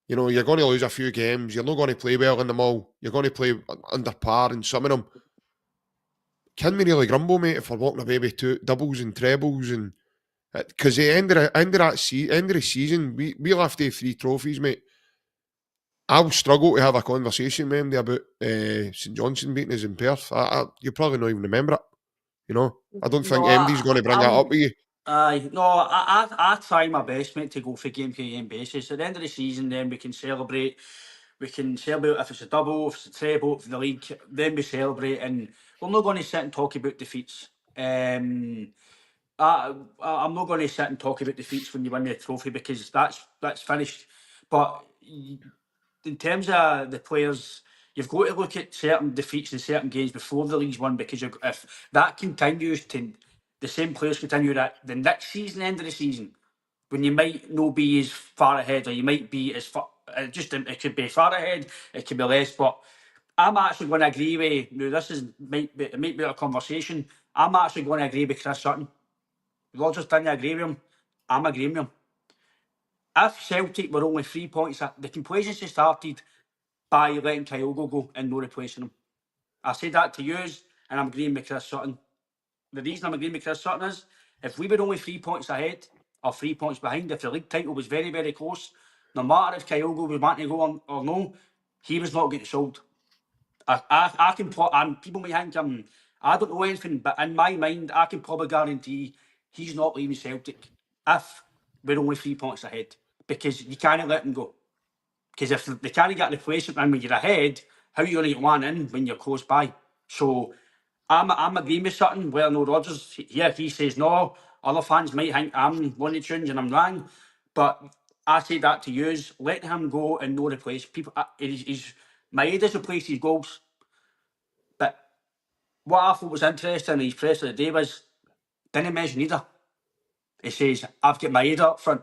you're going to lose a few games. You're not going to play well in them all. You're going to play under par in some of them. Can we really grumble, mate, if we're walking away with 2 doubles and trebles and because the end of the season, we left 3 trophies, mate. I'll struggle to have a conversation with him about St Johnstone beating us in Perth. You probably not even remember it. I don't think No, MD's going to bring that up with you. no, I try my best, mate, to go for game to game basis. At the end of the season, then we can celebrate. We can celebrate if it's a double, if it's a treble, for the league. Then we celebrate, and we're not going to sit and talk about defeats. I'm not going to sit and talk about defeats when you win the trophy, because that's finished. But in terms of the players, you've got to look at certain defeats and certain games before the league's won, because if that continues to, the same players continue that the next season, end of the season, when you might not be as far ahead, or you might be as far, it could be far ahead, it could be less. But I'm actually going to agree with, now this is might be a conversation, I'm actually going to agree with Chris Sutton. Rogers didn't agree with him, I'm agreeing with him. If Celtic were only 3 points, the complacency started by letting Kyogo go and no replacing him. I said that to you and I'm agreeing with Chris Sutton. The reason I'm agreeing with Chris Sutton is, if we were only 3 points ahead or 3 points behind, if the league title was very, very close, no matter if Kyogo was wanting to go on or no, he was not getting sold. I can and people may think I don't know anything, but in my mind, I can probably guarantee he's not leaving Celtic if we're only 3 points ahead, because you can't let him go. Because if they can't get a replacement in when you're ahead, how are you going to get one in when you're close by? So I'm agreeing with Sutton. Where no Rodgers, if he says no, other fans might think I'm one of the tunes and I'm wrong. But I say that to use, let him go and no replace people. He's Maeda's replaced his goals. But what I thought was interesting in his press of the day was, didn't mention either. He says, I've got Maeda up front.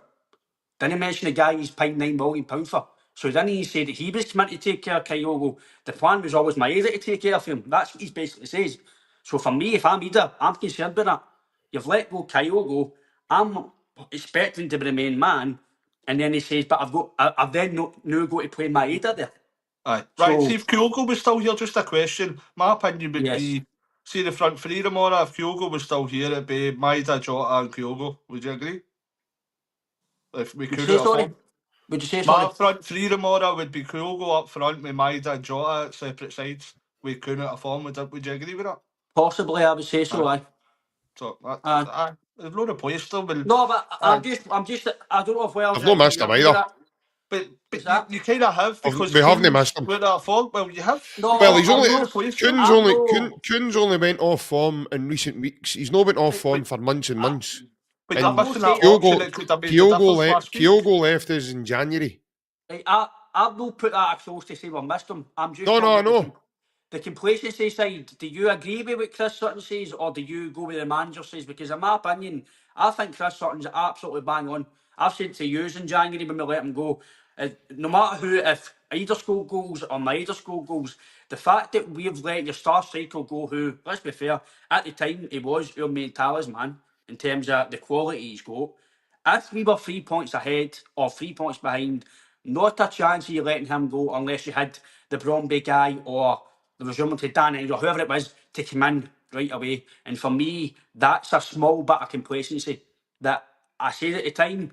Didn't mention the guy he's paid £9 million for. So then he said that he was committed to take care of Kyogo. The plan was always Maeda to take care of him. That's what he basically says. So for me, if I'm Maeda, I'm concerned with that. You've let go Kyogo. I'm expecting to be the main man. And then he says, but I've then no got to play Maeda there. Aye. So, Right, see if Kyogo was still here, just a question. My opinion would yes. be, see the front three tomorrow, if Kyogo was still here, it'd be Maeda, Jota and Kyogo. Would you agree? If we Would you could say have sorry? form. Would you say My sorry? front three tomorrow would be Kyogo up front with Maeda and Jota at separate sides. We couldn't have form. Would you agree with that? Possibly, I would say so, aye. So, Aye. there's no replace them. No, but Aye. I'm just, I don't know if Wells I've not missed him either. But What's you, that? you kind of have, because We haven't Kuhn's missed him. went out of form. Well, you have. No, Well, he's You've only no replacement. Kuhn's only went off form in recent weeks. He's not been off form for months and months. But And you're missing that Kyogo- option that could have made the difference last week. Kyogo left us in January. I've not put that close to say we missed him. I'm just No, talking about no. the complacency side. Do you agree with what Chris Sutton says, or do you go with the manager says? Because in my opinion, I think Chris Sutton's absolutely bang on. I've said to you in January when we let him go, no matter who, if either scored goals or neither scored goals, the fact that we've let your star striker go, who, let's be fair, at the time he was our main talisman in terms of the quality he's got. If we were 3 points ahead or 3 points behind, not a chance of you letting him go unless you had the Bromby guy or the resuming to Dan or whoever it was to come in right away. And for me, that's a small bit of complacency that I said at the time,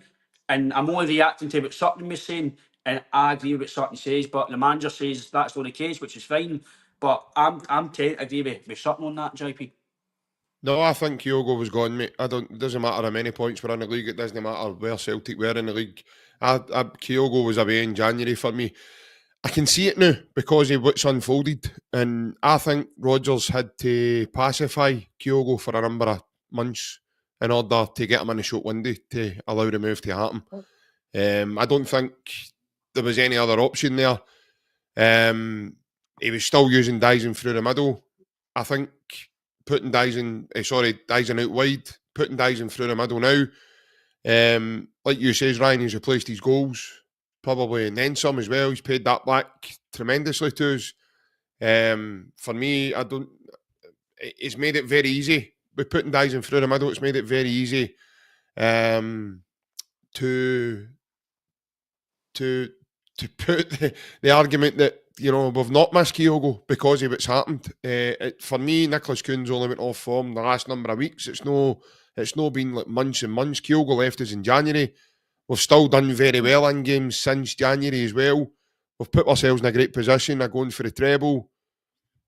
and I'm only reacting to what Sutton was saying, and I agree with what Sutton says, but the manager says that's not the case, which is fine. But I'm to agree with Sutton on that, JP. No, I think Kyogo was gone, mate. It doesn't matter how many points we're in the league. It doesn't matter where Celtic were in the league. Kyogo was away in January for me. I can see it now because of what's unfolded. And I think Rodgers had to pacify Kyogo for a number of months in order to get him in the short window to allow the move to happen. I don't think there was any other option there. He was still using Dyson through the middle. I think putting Dyson out wide, putting Dyson through the middle now. Like you says, Ryan, he's replaced his goals, probably, and then some as well. He's paid that back tremendously to us. For me, it's made it very easy. With putting Dyson through the middle, it's made it very easy to put the argument that, we've not missed Kyogo because of what's happened. For me, Nicholas Kuhn's only went off form the last number of weeks. It's no been like months and months. Kyogo left us in January. We've still done very well in games since January as well. We've put ourselves in a great position of going for the treble.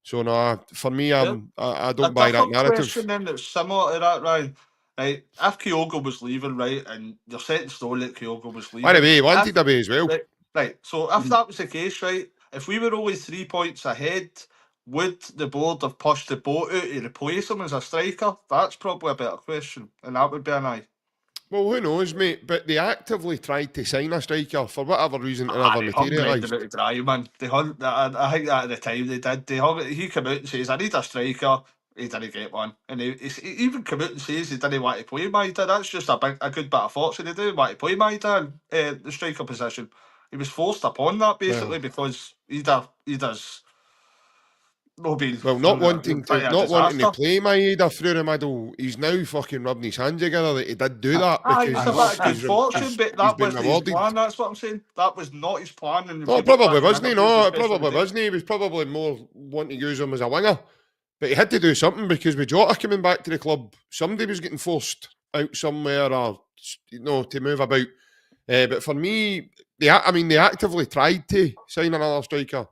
So no, for me, I don't buy that narrative. Question then that's similar to that, Ryan. Right, if Kyogo was leaving, right, and you're set in stone that Kyogo was leaving. By the way, he wanted to be as well. Right, so if that was the case, right, if we were only 3 points ahead, would the board have pushed the boat out to replace him as a striker? That's probably a better question, and that would be an aye. Well, who knows, mate? But they actively tried to sign a striker for whatever reason to never materialised. I think that at the time they did. He came out and says, "I need a striker." He didn't get one, and he even came out and says he didn't want to play Maeda. That's just a good bit of fortune. He didn't want to play Maeda in the striker position. He was forced upon that basically because he does. Not wanting to play Maeda through the middle. He's now fucking rubbing his hands together that he did do that because it's a bit of good fortune, but that wasn't his plan. That's what I'm saying. That was not his plan. No, probably wasn't he? No, it probably wasn't. He was probably more wanting to use him as a winger. But he had to do something because with Jota coming back to the club, somebody was getting forced out somewhere or, to move about. But for me, they actively tried to sign another striker. I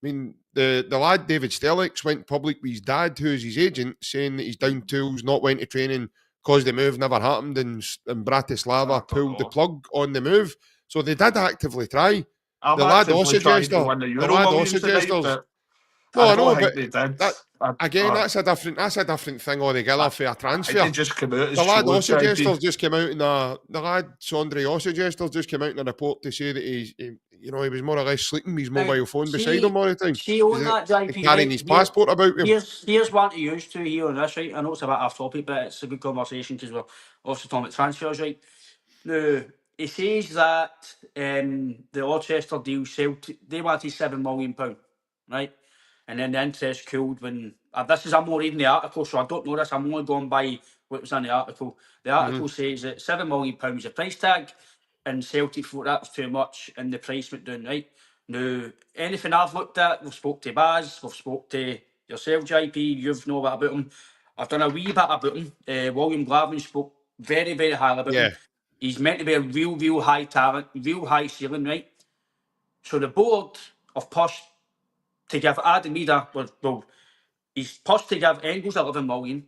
mean, the lad David Stellix went public with his dad, who's his agent, saying that he's down tools, not went to training because the move never happened, and Bratislava pulled the plug on the move. So they did actively try. I'm The lad also trying to suggested, win the the Euro lad Williams also tonight, suggests. but No, I I know, don't but think they did. that, again, that's a different thing altogether for a transfer. They just come out as The lad showed, also JP. Jesters just came out in the lad Sondre also Jesters just came out in a report to say that he was more or less sleeping with his mobile phone beside him all the time. See on that, JP, Carrying his passport about him. Here's one to use to here on this, right? I know it's a bit off topic, but it's a good conversation because we're obviously talking about transfers, right? Now, he says that the Rochester deal, Celtic, they wanted £7 million, right? And then the interest cooled when... I'm not reading the article, so I don't know this. I'm only going by what was in the article. The article says that £7 million is the price tag, and Celtic thought that was too much, and the price went down, right? Now, anything I've looked at, we've spoke to Baz, we've spoke to yourself, JP, you've know a bit about him. I've done a wee bit about him. William Glavin spoke very, very highly about him. He's meant to be a real high talent, real high ceiling, right? So the board have pushed to give Adam Ida, well, he's pushed to give Engels 11 million.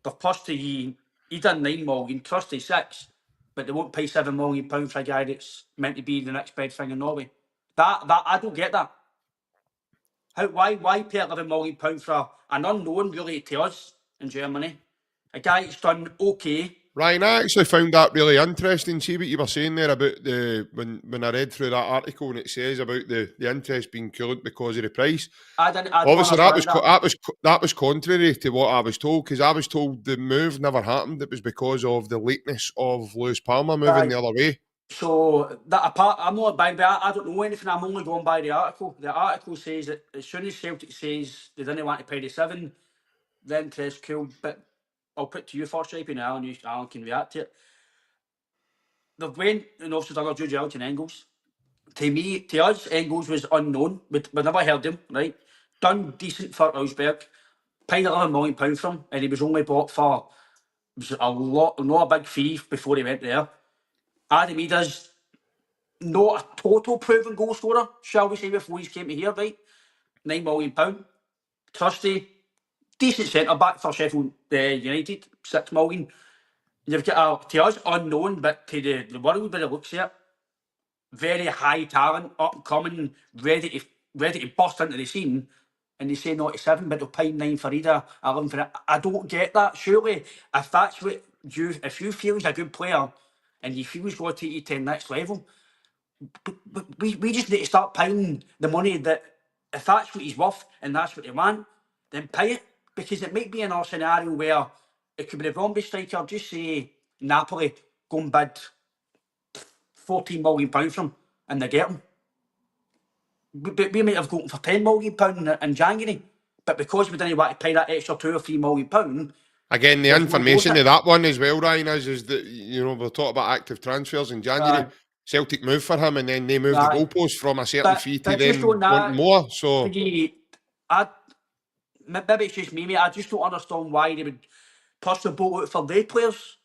They've pushed to Ida 9 million, Trusty 6, but they won't pay £7 million for a guy that's meant to be the next big thing in Norway. That I don't get that. Why pay £11 million for an unknown really to us in Germany? A guy that's done okay. Ryan, I actually found that really interesting. See what you were saying there about when I read through that article and it says about the interest being cooled because of the price. Obviously, that was contrary to what I was told, because I was told the move never happened. It was because of the lateness of Lewis Palmer moving the other way. So that apart, I'm not by that. I don't know anything. I'm only going by the article. The article says that as soon as Celtic says they didn't want to pay the 7, the interest cooled. But I'll put to you first, JP, and Alan can react to it. They've went and also done a due diligence in Engels. To us, Engels was unknown. We never heard him, right? Done decent for Augsburg. Paid £11 million for him, and he was only bought for not a big fee before he went there. Adam Ida's not a total proven goal scorer, shall we say, before he came to here, right? £9 million. Trusty, decent centre back for Sheffield United, £6 million. You've got to us unknown, but to the world where it looks at, very high talent, up and coming, ready to burst into the scene, and they say not to 7, but they'll pay 9 for Ida, 11 for it. I don't get that. Surely, if that's what if you feel he's a good player and you feel he's going to take you to the next level, we just need to start paying the money that, if that's what he's worth and that's what they want, then pay it. Because it might be in our scenario where it could be the Bromby striker, just say Napoli, go and bid £14 million from him and they get him. We might have gone for £10 million in January, but because we didn't want to pay that extra £2 or £3 million. Again, the information of that one as well, Ryan, is that, we'll talk about active transfers in January. Celtic moved for him and then they moved the goalpost from a certain fee to them wanting more. So maybe it's just me, mate. I just don't understand why they would push the boat out for their players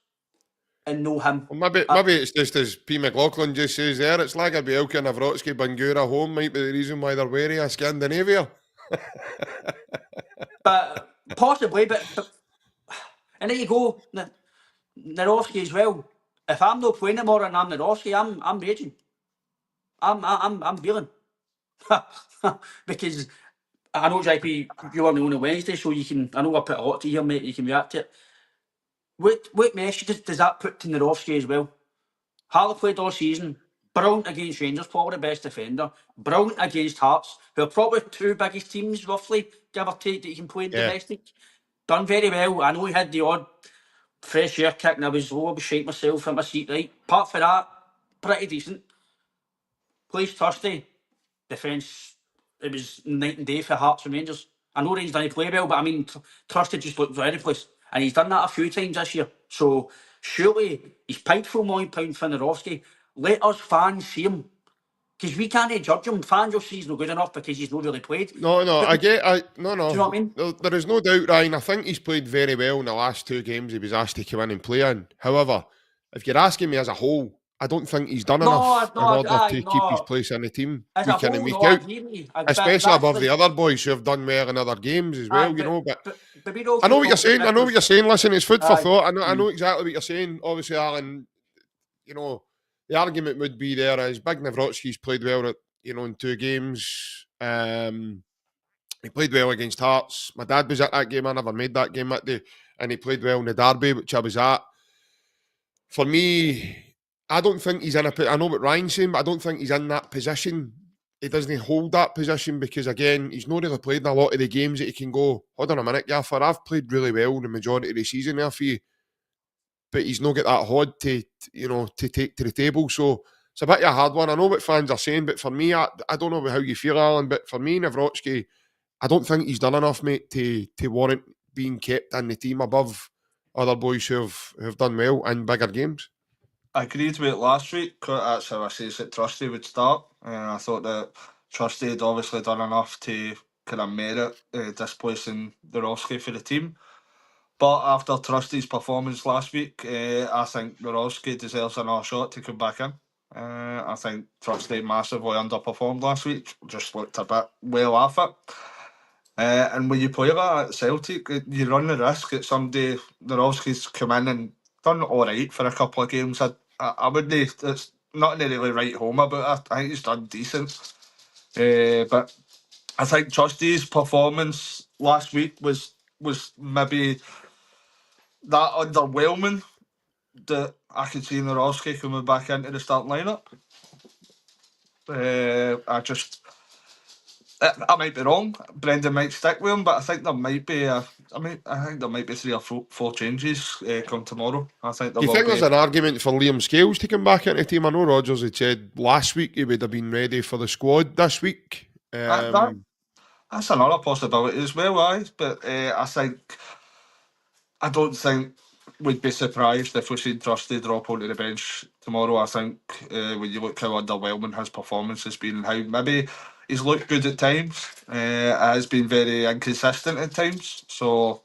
and know him. Well, maybe it's just as P. McLaughlin just says there, it's Lager Bielka and Navrotsky Bangura home might be the reason why they're wary of Scandinavia. But possibly, but and there you go, Narovsky as well. If I'm not playing tomorrow and I'm Narovsky, I'm raging. I'm feeling. Because I know, JP, you're on a Wednesday, so you can. I know I put a lot to you, mate. You can react to it. What message does that put to Narovsky as well? Harley played all season. Brilliant against Rangers, probably the best defender. Brilliant against Hearts, who are probably 2 biggest teams, roughly, give or take, that you can play in domestic. Done very well. I know he had the odd fresh air kick and I was shite myself in my seat, right? Apart from that, pretty decent. Plays Trusty. Defence, it was night and day for Hearts and Rangers. I know Rangers didn't play well, but I mean, Trusty just looked very place. And he's done that a few times this year. So surely he's paid £4 million for Narovsky. Let us fans see him. Because we can't judge him. Fans will say he's not good enough because he's not really played. No, Do I get, you know what I mean? There is no doubt, Ryan. I think he's played very well in the last 2 games he was asked to come in and play in. However, if you're asking me as a whole, I don't think he's done enough in order to keep his place in the team As a week in and whole, week no, I out. agree with you. Especially above the other boys who have done well in other games as well, you know. But we don't I know keep what you're talking saying. I know what you're records. saying. Listen, it's food for Aye. thought. I know exactly what you're saying. Obviously, Alan, you know, the argument would be there is Big Nawrocki's played well, in 2 games. He played well against Hearts. My dad was at that game. I never made that game that day. And he played well in the derby, which I was at. For me, I don't think he's in I know what Ryan's saying, but I don't think he's in that position. He doesn't hold that position because, again, he's not really played in a lot of the games that he can go, hold on a minute, Gaffer, I've played really well the majority of the season there for you. But he's not got that hod to take to the table. So it's a bit of a hard one. I know what fans are saying, but for me, I don't know how you feel, Alan, but for me, Nawrocki, I don't think he's done enough, mate, to warrant being kept in the team above other boys who've done well in bigger games. I agreed with it last week. That's how I says that Trusty would start. I thought that Trusty had obviously done enough to kind of merit displacing Dorowski for the team. But after Trusty's performance last week, I think Dorowski deserves another shot to come back in. I think Trusty massively underperformed last week. Just looked a bit well off it. And when you play that at Celtic, you run the risk that someday Dorowski's come in and done all right for a couple of games. I wouldn't. It's nothing to really write home about it. I think he's done decent. But I think Trusty's performance last week was maybe that underwhelming that I could see Nawrocki coming back into the starting lineup. I might be wrong. Brendan might stick with him, but I think there might be I think there might be 3 or 4 changes come tomorrow. I think there Do you will think be. there's an argument for Liam Scales to come back into the team? I know Rodgers had said last week he would have been ready for the squad this week. That's another possibility as well, but I don't think we'd be surprised if we seen Trusty drop onto the bench tomorrow. I think when you look how underwhelming his performance has been, how maybe he's looked good at times, has been very inconsistent at times. So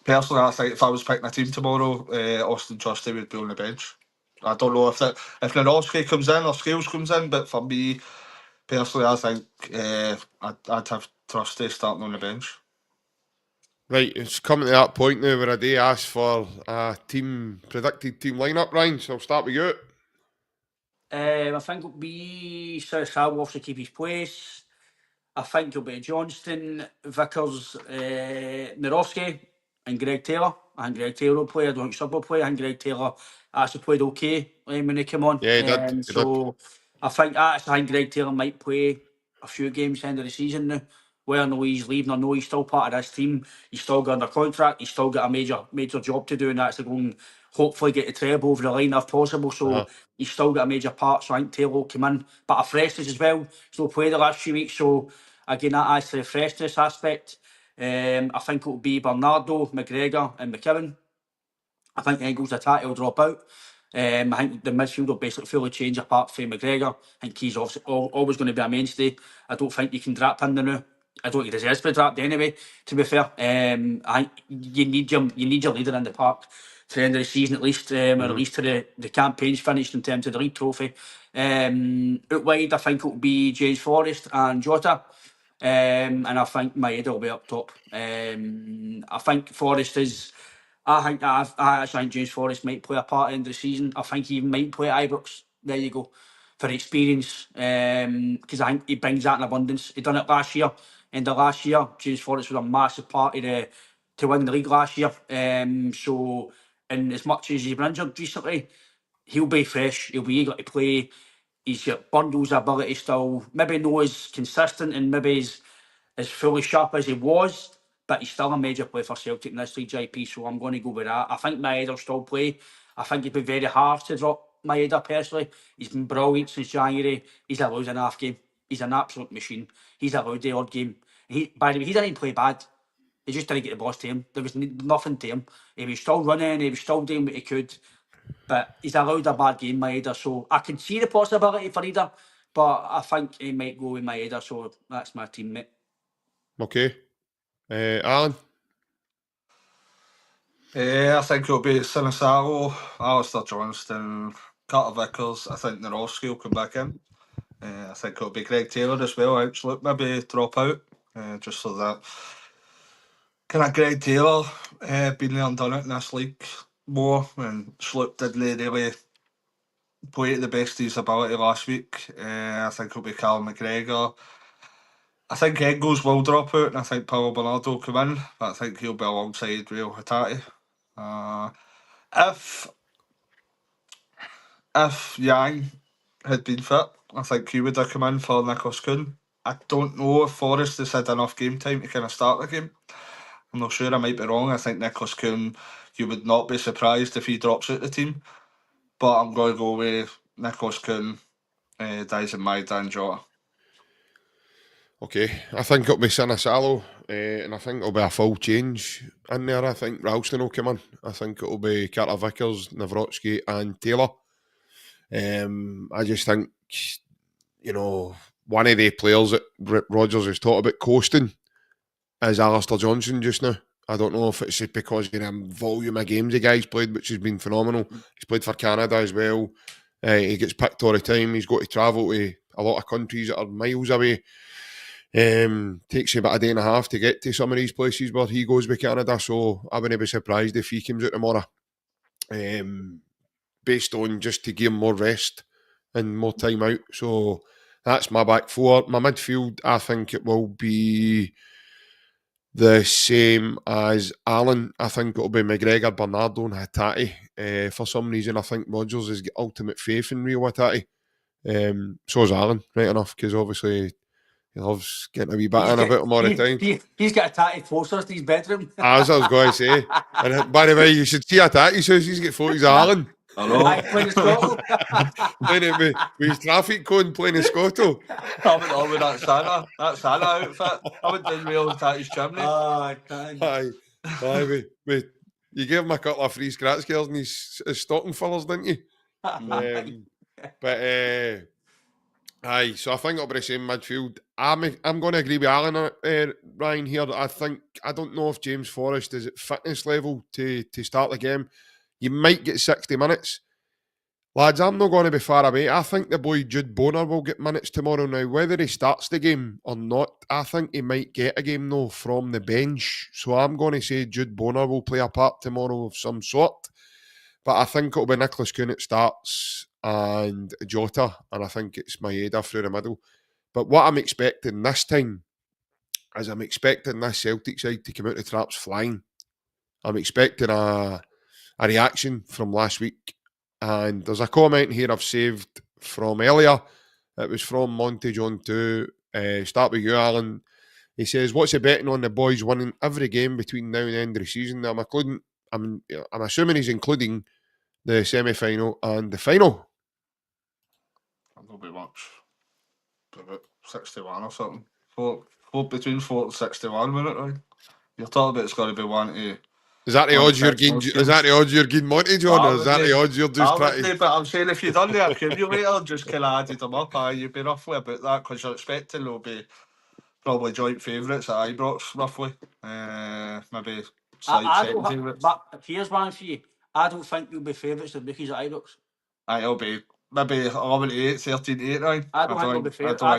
personally, I think if I was picking a team tomorrow, Austin Trusty would be on the bench. I don't know if Nawrocki comes in or Scales comes in, but for me personally, I think I'd have Trusty starting on the bench. Right, it's coming to that point now where I do ask for a predicted team lineup, Ryan. So I'll start with you. I think it'll be South Hall will obviously keep his place. I think it'll be Johnston, Vickers, Nawrocki, and Greg Taylor. I think Greg Taylor will play. I don't think Sub will play. I think Greg Taylor actually played okay when he came on. Yeah, he did. He did. I think Greg Taylor might play a few games end of the season now. Whether or not he's leaving, I know he's still part of this team. He's still got under contract. He's still got a major job to do, and that's to go and hopefully get the treble over the line if possible. So he's still got a major part. So I think Taylor will come in, but a freshness as well. He's not played the last few weeks, so again that adds to the freshness aspect. I think it will be Bernardo, McGregor, and McKibben. I think Engels attack will drop out. I think the midfield will basically fully change apart from McGregor. I think he's obviously always going to be a mainstay. I don't think you can drop him now. I don't think he deserves to be dropped anyway, to be fair. I think you need your leader in the park to the end of the season at least, or at least to the campaign's finished in terms of the league trophy. Out wide, I think it will be James Forrest and Jota. And I think Maeda will be up top. I think Forrest is. I actually think James Forrest might play a part at the end of the season. I think he even might play at Ibrox. There you go. For experience. Because I think he brings that in abundance. He done it last year. And the last year, James Forrest was a massive part of to win the league last year. So, and as much as he's been injured recently, he'll be fresh. He'll be eager to play. He's got bundles of ability still. Maybe not as consistent and maybe as fully sharp as he was, but he's still a major player for Celtic in this league, JP, so I'm going to go with that. I think Maeda will still play. I think it'd be very hard to drop Maeda personally. He's been brilliant since January. He's allowed an half game. He's an absolute machine. He's allowed the odd game. By the way, he didn't even play bad. He just didn't get the boss to him. There was nothing to him. He was still running. He was still doing what he could. but he's allowed a bad game, Maeda, so I can see the possibility for either, but I think he might go with Maeda, so that's my team, mate. Okay. Alan? I think it'll be Sinisalo, Alistair Johnston, Carter Vickers. I think Narowski will come back in. I think it'll be Greg Taylor as well. Actually, maybe drop out just so that kind of Greg Taylor been there and done it in this league more, and Sloop didn't really play at the best of his ability last week. I think it'll be Cal McGregor. I think Engels will drop out, and I think Paolo Bernardo will come in, but I think he'll be alongside Real Hattati. If Yang had been fit, I think he would have come in for Nicholas Kuhn. I don't know if Forrest has had enough game time to kind of start the game. I'm not sure, I might be wrong. I think Nicholas Kuhn, you would not be surprised if he drops out the team. But I'm going to go with Nicholas Kuhn, Dyson Maeda and Jota. Okay, I think it'll be Sinisalo, and I think it'll be a full change in there. I think Ralston will come in. I think it'll be Carter Vickers, Nawrocki and Taylor. I just think, one of the players that Rodgers has talked about coasting is Alistair Johnson just now. I don't know if it's just because of the volume of games the guy's played, which has been phenomenal. He's played for Canada as well. He gets picked all the time. He's got to travel to a lot of countries that are miles away. Takes you about a day and a half to get to some of these places where he goes with Canada, so I wouldn't be surprised if he comes out tomorrow. Based on just to give him more rest and more time out. So that's my back four. My midfield, I think it will be the same as Alan. I think it'll be McGregor, Bernardo and Hattati. For some reason, I think Rodgers has got ultimate faith in Real Hattati. So is Alan, right enough, because obviously he loves getting a wee bit in about him all the time. He's got a tatty posters in his bedroom. As I was going to say. And by the way, you should see Hattati's house. He's got photos of Alan. I know. I playing in Scotland. Playing it with his traffic cone, playing in Scotto. I went on with that Santa outfit. I went down Real Hattati's chimney. Oh, I can't. Aye, you gave him a couple of free scratch girls and his stocking fillers, didn't you? Aye, so I think it'll be the same midfield. I'm going to agree with Alan, Ryan, here. I don't know if James Forrest is at fitness level to start the game. You might get 60 minutes. Lads, I'm not going to be far away. I think the boy Jude Bonner will get minutes tomorrow. Now, whether he starts the game or not, I think he might get a game, though, from the bench. So I'm going to say Jude Bonner will play a part tomorrow of some sort. But I think it'll be Nicholas Kuhn that starts and Jota, and I think it's Maeda through the middle. But what I'm expecting this time is I'm expecting this Celtic side to come out the traps flying. I'm expecting a reaction from last week. And there's a comment here I've saved from earlier. It was from Monty John 2. Start with you, Alan. He says, what's he betting on the boys winning every game between now and the end of the season? Now, I'm assuming he's including the semi-final and the final. That'll be much. About 61 or something. Between 4 and 61 minute, right? You're talking about it's got to be one to. Is that the odds you're getting? Is that the odds you're getting Monty John, or is that the odds you're just trying to? But I'm saying if you've done the accumulator, just kind of added them up, you'd be roughly about that, because you're expecting they'll be probably joint favourites at Ibrox, roughly. Maybe slight second favourites. But here's one for you. I don't think you'll be favourites of bookies at Ibrox. It'll be maybe 11 to 8, 13 to 8, right? I don't think they'll be favourites. I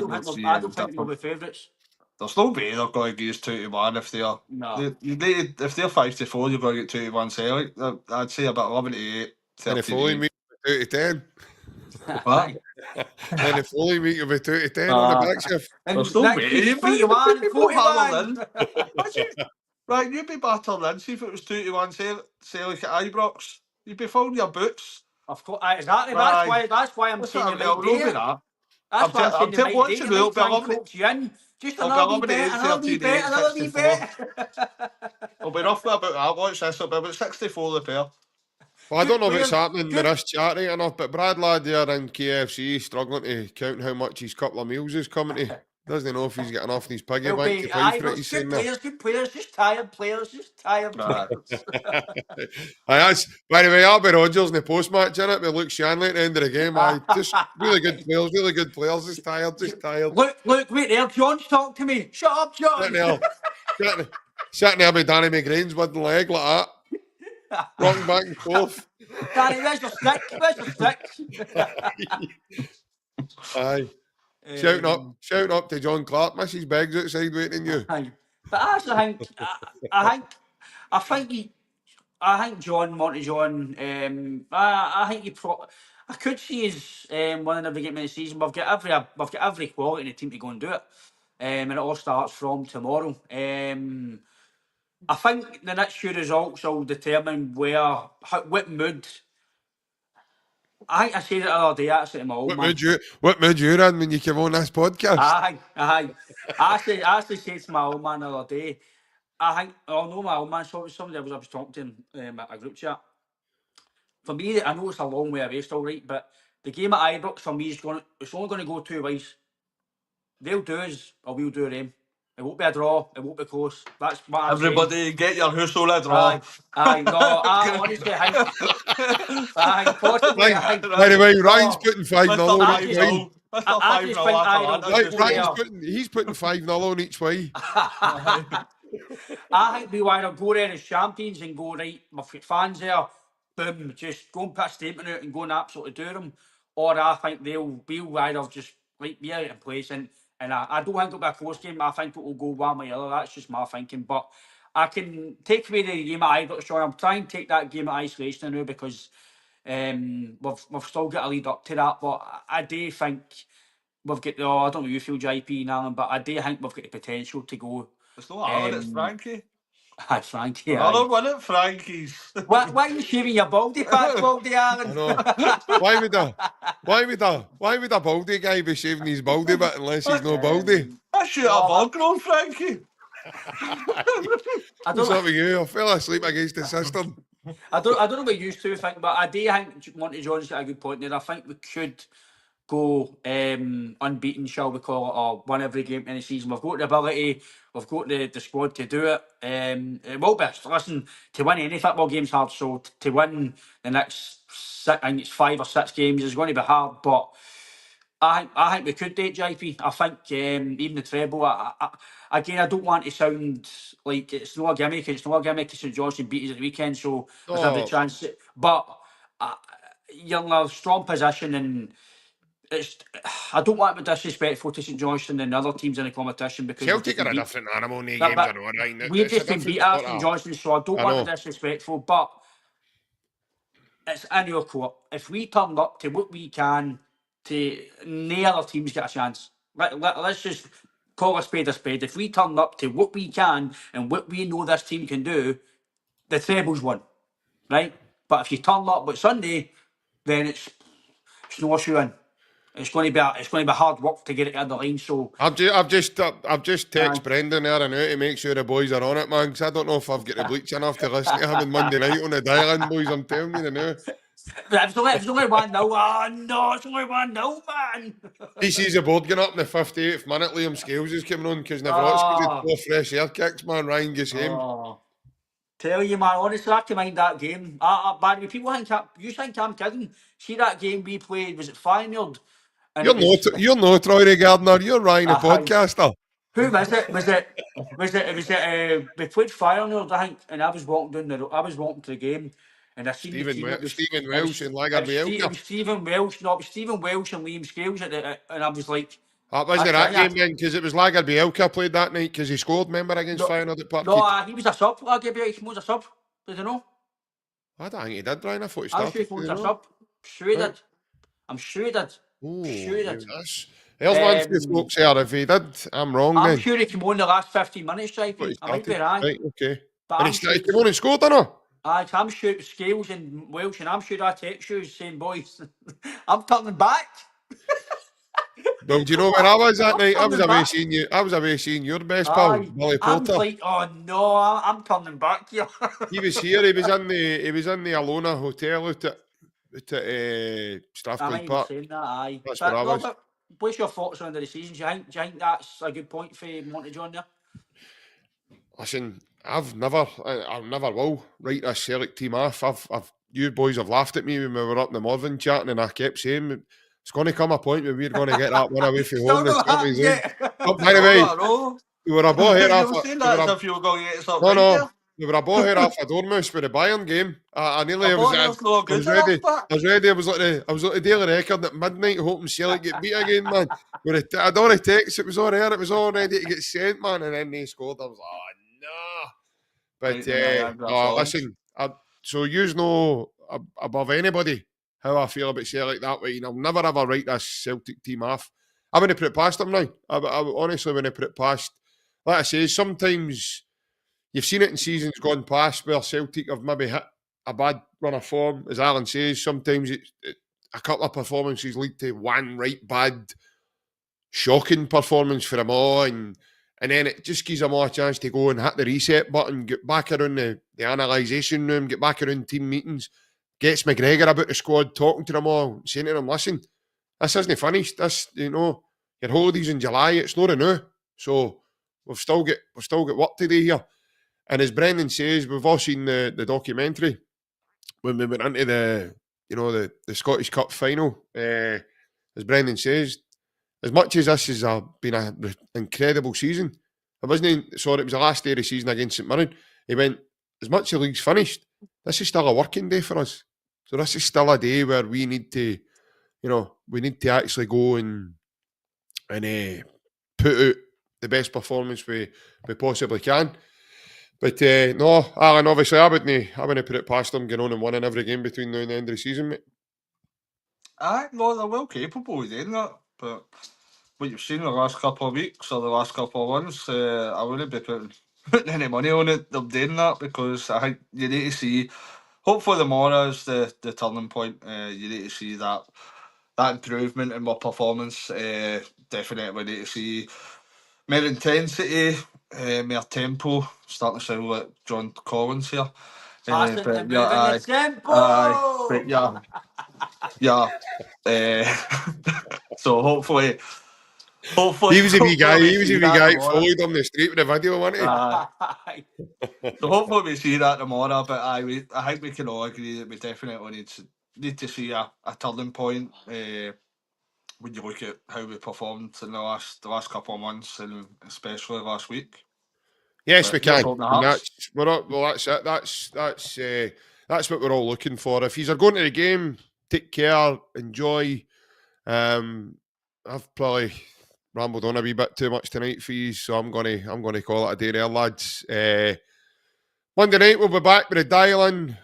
don't think they'll be favourites. There's no way they're going to give us 2 to 1 if they're. No. If they're 5 to 4, you're going to get 2 to 1 Celtic. I'd say about 11 to 8. And the following week, 2 to 10. What? And the following week, you'll be 2 to 10 on the back shift. There's no way. 3 to 1, 4 to 1. Right, you'd be battered in. See if it was 2 to 1 Celtic at Ibrox. You'd be folding your boots. Of course, exactly. That's why I'm saying you might do it. That's why I'm saying you might do it. You might try and coax you in. Just another wee bet, another wee bet. It'll be roughly about that. Watch this. It'll be about 64 the pair. Well, I don't know what's happening with this chat right enough, but Brad Ladd there in KFC struggling to count how much his couple of meals is coming to. Doesn't know if he's getting off in his piggy He'll bank be, to pay for it. but He's good saying there. players, just tired Right. players. That's, by the way, Albert Rogers in the post-match, innit, with Luke Shanley at the end of the game. Just really good players, just tired. Look, wait there, John's talking to me. Shut up, Sitting John. there, sitting there with Danny McGrain's wooden leg like that, rocking back and forth. Danny, where's your stick? Aye. Shouting up to John Clark, Mrs. Beggs outside waiting you. Aye. But I actually think, I think John, Monty John, I think I could see his winning every game of the season. We've got every quality in the team to go and do it. And it all starts from tomorrow. I think the next few results will determine what mood. I think I said it the other day actually to my old man. What mood you in when you came on this podcast? Aye. I actually said to my old man the other day, I think, no, my old man, somebody I was talking to him at a group chat. For me, I know it's a long way away still, right? But the game at Ibrox for me it's only going to go two ways. They'll do us, or we'll do them. It won't be a draw. It won't be close. That's what I'm Everybody saying. get your whistle a draw. Aye. No, I honestly think. Aye, possibly. Aye. By the way, Ryan's No. putting 5-0 on each way. I just think Ibrox He's putting 5-0 on each way. I think we either go there as champions and go, right, my fans there, boom, just go and put a statement out and go and absolutely do them. Or I think we'll either just be out in place and I don't think it'll be a close game. I think it will go one way or the other. That's just my thinking. But I can take away the game at Ibrox, Sean. I'm trying to take that game at isolation now because we've still got a lead up to that. But I do think we've got I don't know how you feel, JP and Alan, but I do think we've got the potential to go. It's not Alan, it's Frankie. Hi, Frankie. Another one at Frankie's. Why are you shaving your baldy patch, Baldy Alan? I know. Why would a baldy guy be shaving his baldy bit unless he's no baldy? I shoot a bug on Frankie. What's up with you? I fell asleep against the cistern. I don't know what you used to think, but I do think Monty John's got a good point there. I think we could go unbeaten, shall we call it, or win every game in the season. We've got the ability, we've got the squad to do it. It will be, listen, to win any football game's hard, so to win the next I think it's 5 or 6 games is going to be hard, but I think we could do it, JP. I think even the treble, again, I don't want to sound like it's not a gimmick, St Johnstone beat us at the weekend, so there's every chance, but you're in a strong position and I don't want to be disrespectful to St Johnstone and other teams in the competition because Celtic are a different animal in the games, I know, right? We've just been beat at St Johnstone, so I don't want to be disrespectful, but it's in our court. If we turn up to what we can, to no other teams get a chance. Let's just call a spade a spade. If we turn up to what we can and what we know this team can do, the treble's won, right? But if you turn up with Sunday, then it's no issue in. It's going to be hard work to get it in the line. So I've just texted Brendan there and out to make sure the boys are on it, man. Because I don't know if I've got the bleach enough to listen to him on Monday night on the dial-in, boys. I'm telling you now. It's only 1-0. Oh no, it's only 1-0, man. He sees the board getting up in the 58th minute. Liam Scales is coming on because Navrotski's had 4 fresh air kicks, man. Ryan gets him. Tell you, man, honestly, I can mind that game. By the way, people think I'm kidding. See that game we played, was it Feyenoord? You're no Troy Gardner, you're Ryan, the podcaster. Who was it? We played Feyenoord, I think, and I was walking to the game, and I seen Stephen Welsh and Lagerbielke. It was Stephen Welsh and Liam Scales and I was like, that wasn't that game then, because it was Lagerbielke played that night because he scored, remember, against Feyenoord at Parkhead. No, he was a sub. Lagerbielke, he was a sub. Did you know? I don't think he did, Ryan. I thought he I'm started. sure he was a sub. I'm sure he did. There's one for the folks here. If he did, I'm wrong then. I'm sure he came on the last 15 minutes, JP. I might be right. Right, okay. But And he came on and scored, didn't he? I'm sure it was Scales and Welsh, and I'm sure I text you saying, boys, I'm turning back. Well, do you know where I was that night? I was away seeing your best pal, Billy Porter. I'm like, oh no, I'm turning back here. He was here. He was in the Alona Hotel out at Strathclyde Park. Saying that, aye. That's where I was. what's your thoughts on the season? Do you think that's a good point for Monty John there? Listen, I never will write this Celtic team off. You boys have laughed at me when we were up in the Morven chatting, and I kept saying it's going to come a point where we're going to get that one away from home Still in the not Champions happened League. yet. Oh, by the Oh, way, I know. we were a ball head You off. were saying that as if you were going to get something No, right no. there. We were a ball head off a Dormouse with the Bayern game. I nearly I was. thought that's not I good was ready. enough, but I was ready. I was like the daily record at midnight, hoping Celtic get beat again, man. I'd already texted. It was all there. It was all ready to get sent, man. And then they scored. I was like, oh no. But right, yeah, that's all. listen. So you know above anybody how I feel about Celtic that way. I'll never ever write this Celtic team off. I wouldn't put it past them now. I honestly wouldn't put it past. Like I say, sometimes you've seen it in seasons gone past where Celtic have maybe hit a bad run of form. As Alan says, sometimes a couple of performances lead to one right bad, shocking performance for them all, and then it just gives them all a chance to go and hit the reset button, get back around the analysation room, get back around team meetings, gets McGregor about the squad, talking to them all, saying to them, listen, this isn't finished. This, your holidays in July, it's not enough. So we've still got work to do here. And as Brendan says, we've all seen the documentary when we went into the Scottish Cup final. As Brendan says, as much as this has been an incredible season, it wasn't. Sorry, it was the last day of the season against St Mirren. He went, as much as the league's finished, this is still a working day for us. So this is still a day where we need to, actually go and put out the best performance we possibly can. But no, Alan, obviously I wouldn't put it past them going on and winning every game between now and the end of the season, mate. no, they're well capable of doing that. But what you've seen the last couple of weeks or the last couple of months, I wouldn't be putting any money on it. Them doing that because I think you need to see. Hopefully, tomorrow is the turning point. You need to see that improvement in my performance. Definitely need to see more intensity, more tempo. Starting to sound like John Collins here. Passing But and yeah, moving the aye, tempo. but yeah. So hopefully, He was a wee guy. we He was a see wee that guy tomorrow. followed on the street with a video, wasn't he? Aye. So hopefully we see that tomorrow. But I think we can all agree that we definitely need to see a turning point. When you look at how we performed in the last couple of months and especially last week. Yes, But we you're can. talking the And Hearts. that's it. That's what we're all looking for. If you're going to the game, take care, enjoy. I've probably rambled on a wee bit too much tonight for you, so I'm gonna call it a day there, lads. Monday night we'll be back with a dial-in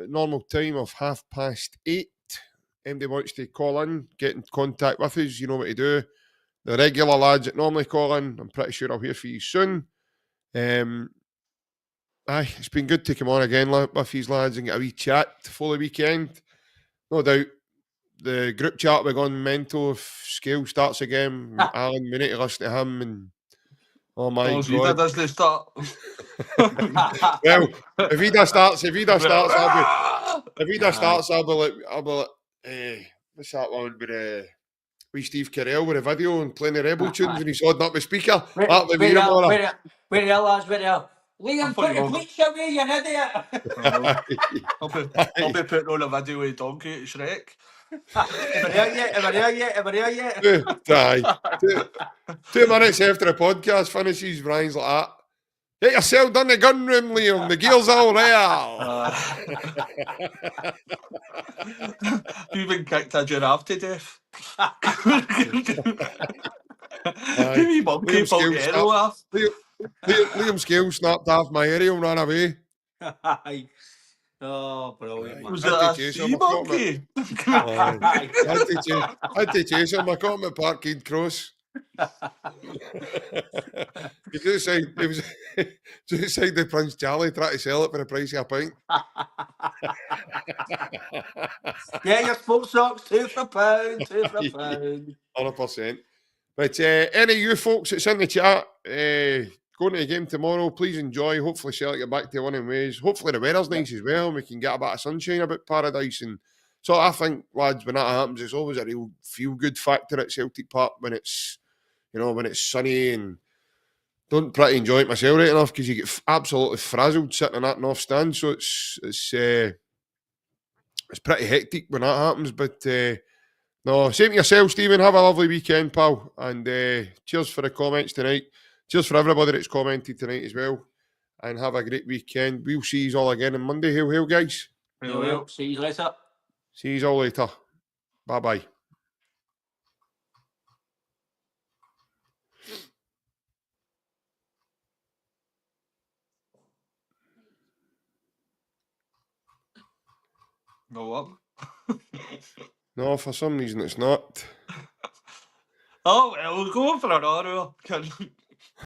normal time of 8:30. Anybody wants to call in, get in contact with us, you know what to do. The regular lads that normally call in, I'm pretty sure I'll hear from you soon. It's been good to come on again with these lads and get a wee chat for the weekend. No doubt the group chat will be gone mental if Scale starts again. Alan, we need to listen to him and oh my He god. doesn't start. Well, if he does starts, I'll be like, what's that one with Steve Carell with a video and playing the Rebel tunes and he's holding up the speaker. That'll be me tomorrow. Where the hell, lads? Where the hell? I Liam, thought put you your were- bleach away, you idiot! I'll be putting on a video with Donkey at Shrek. Ever here yet? Aye. 2 minutes after the podcast finishes, Brian's like that. Get yourself down the gun room, Liam. The gear's all there. You've been kicked a giraffe to death. Aye. Give me monkey Liam pulled Scale the arrow off. Liam Scale snapped off my aerial and ran away. Aye. Oh, brilliant, man. Was Had it to a chase sea him, I caught him monkey? Aye. Had to chase him. I caught him at Parkhead Cross. He just said it was just said the Prince Charlie trying to sell it for the price of a pint. Yeah, your sports socks, £2 for £1. 100%. But any of you folks that's in the chat, going to the game tomorrow, please enjoy. Hopefully Celtic get back to winning ways. Hopefully the weather's nice as well and we can get a bit of sunshine about Paradise and So I think, lads, when that happens, it's always a real feel-good factor at Celtic Park when it's, when it's sunny, and don't pretty enjoy it myself right enough because you get absolutely frazzled sitting in that north stand. So it's pretty hectic when that happens. But no, same to yourself, Stephen. Have a lovely weekend, pal. And cheers for the comments tonight. Cheers for everybody that's commented tonight as well. And have a great weekend. We'll see you all again on Monday. Hail, hail, guys. See you later. See you all later. Bye-bye. No up. No, for some reason it's not. Oh, well, we'll go for an hour.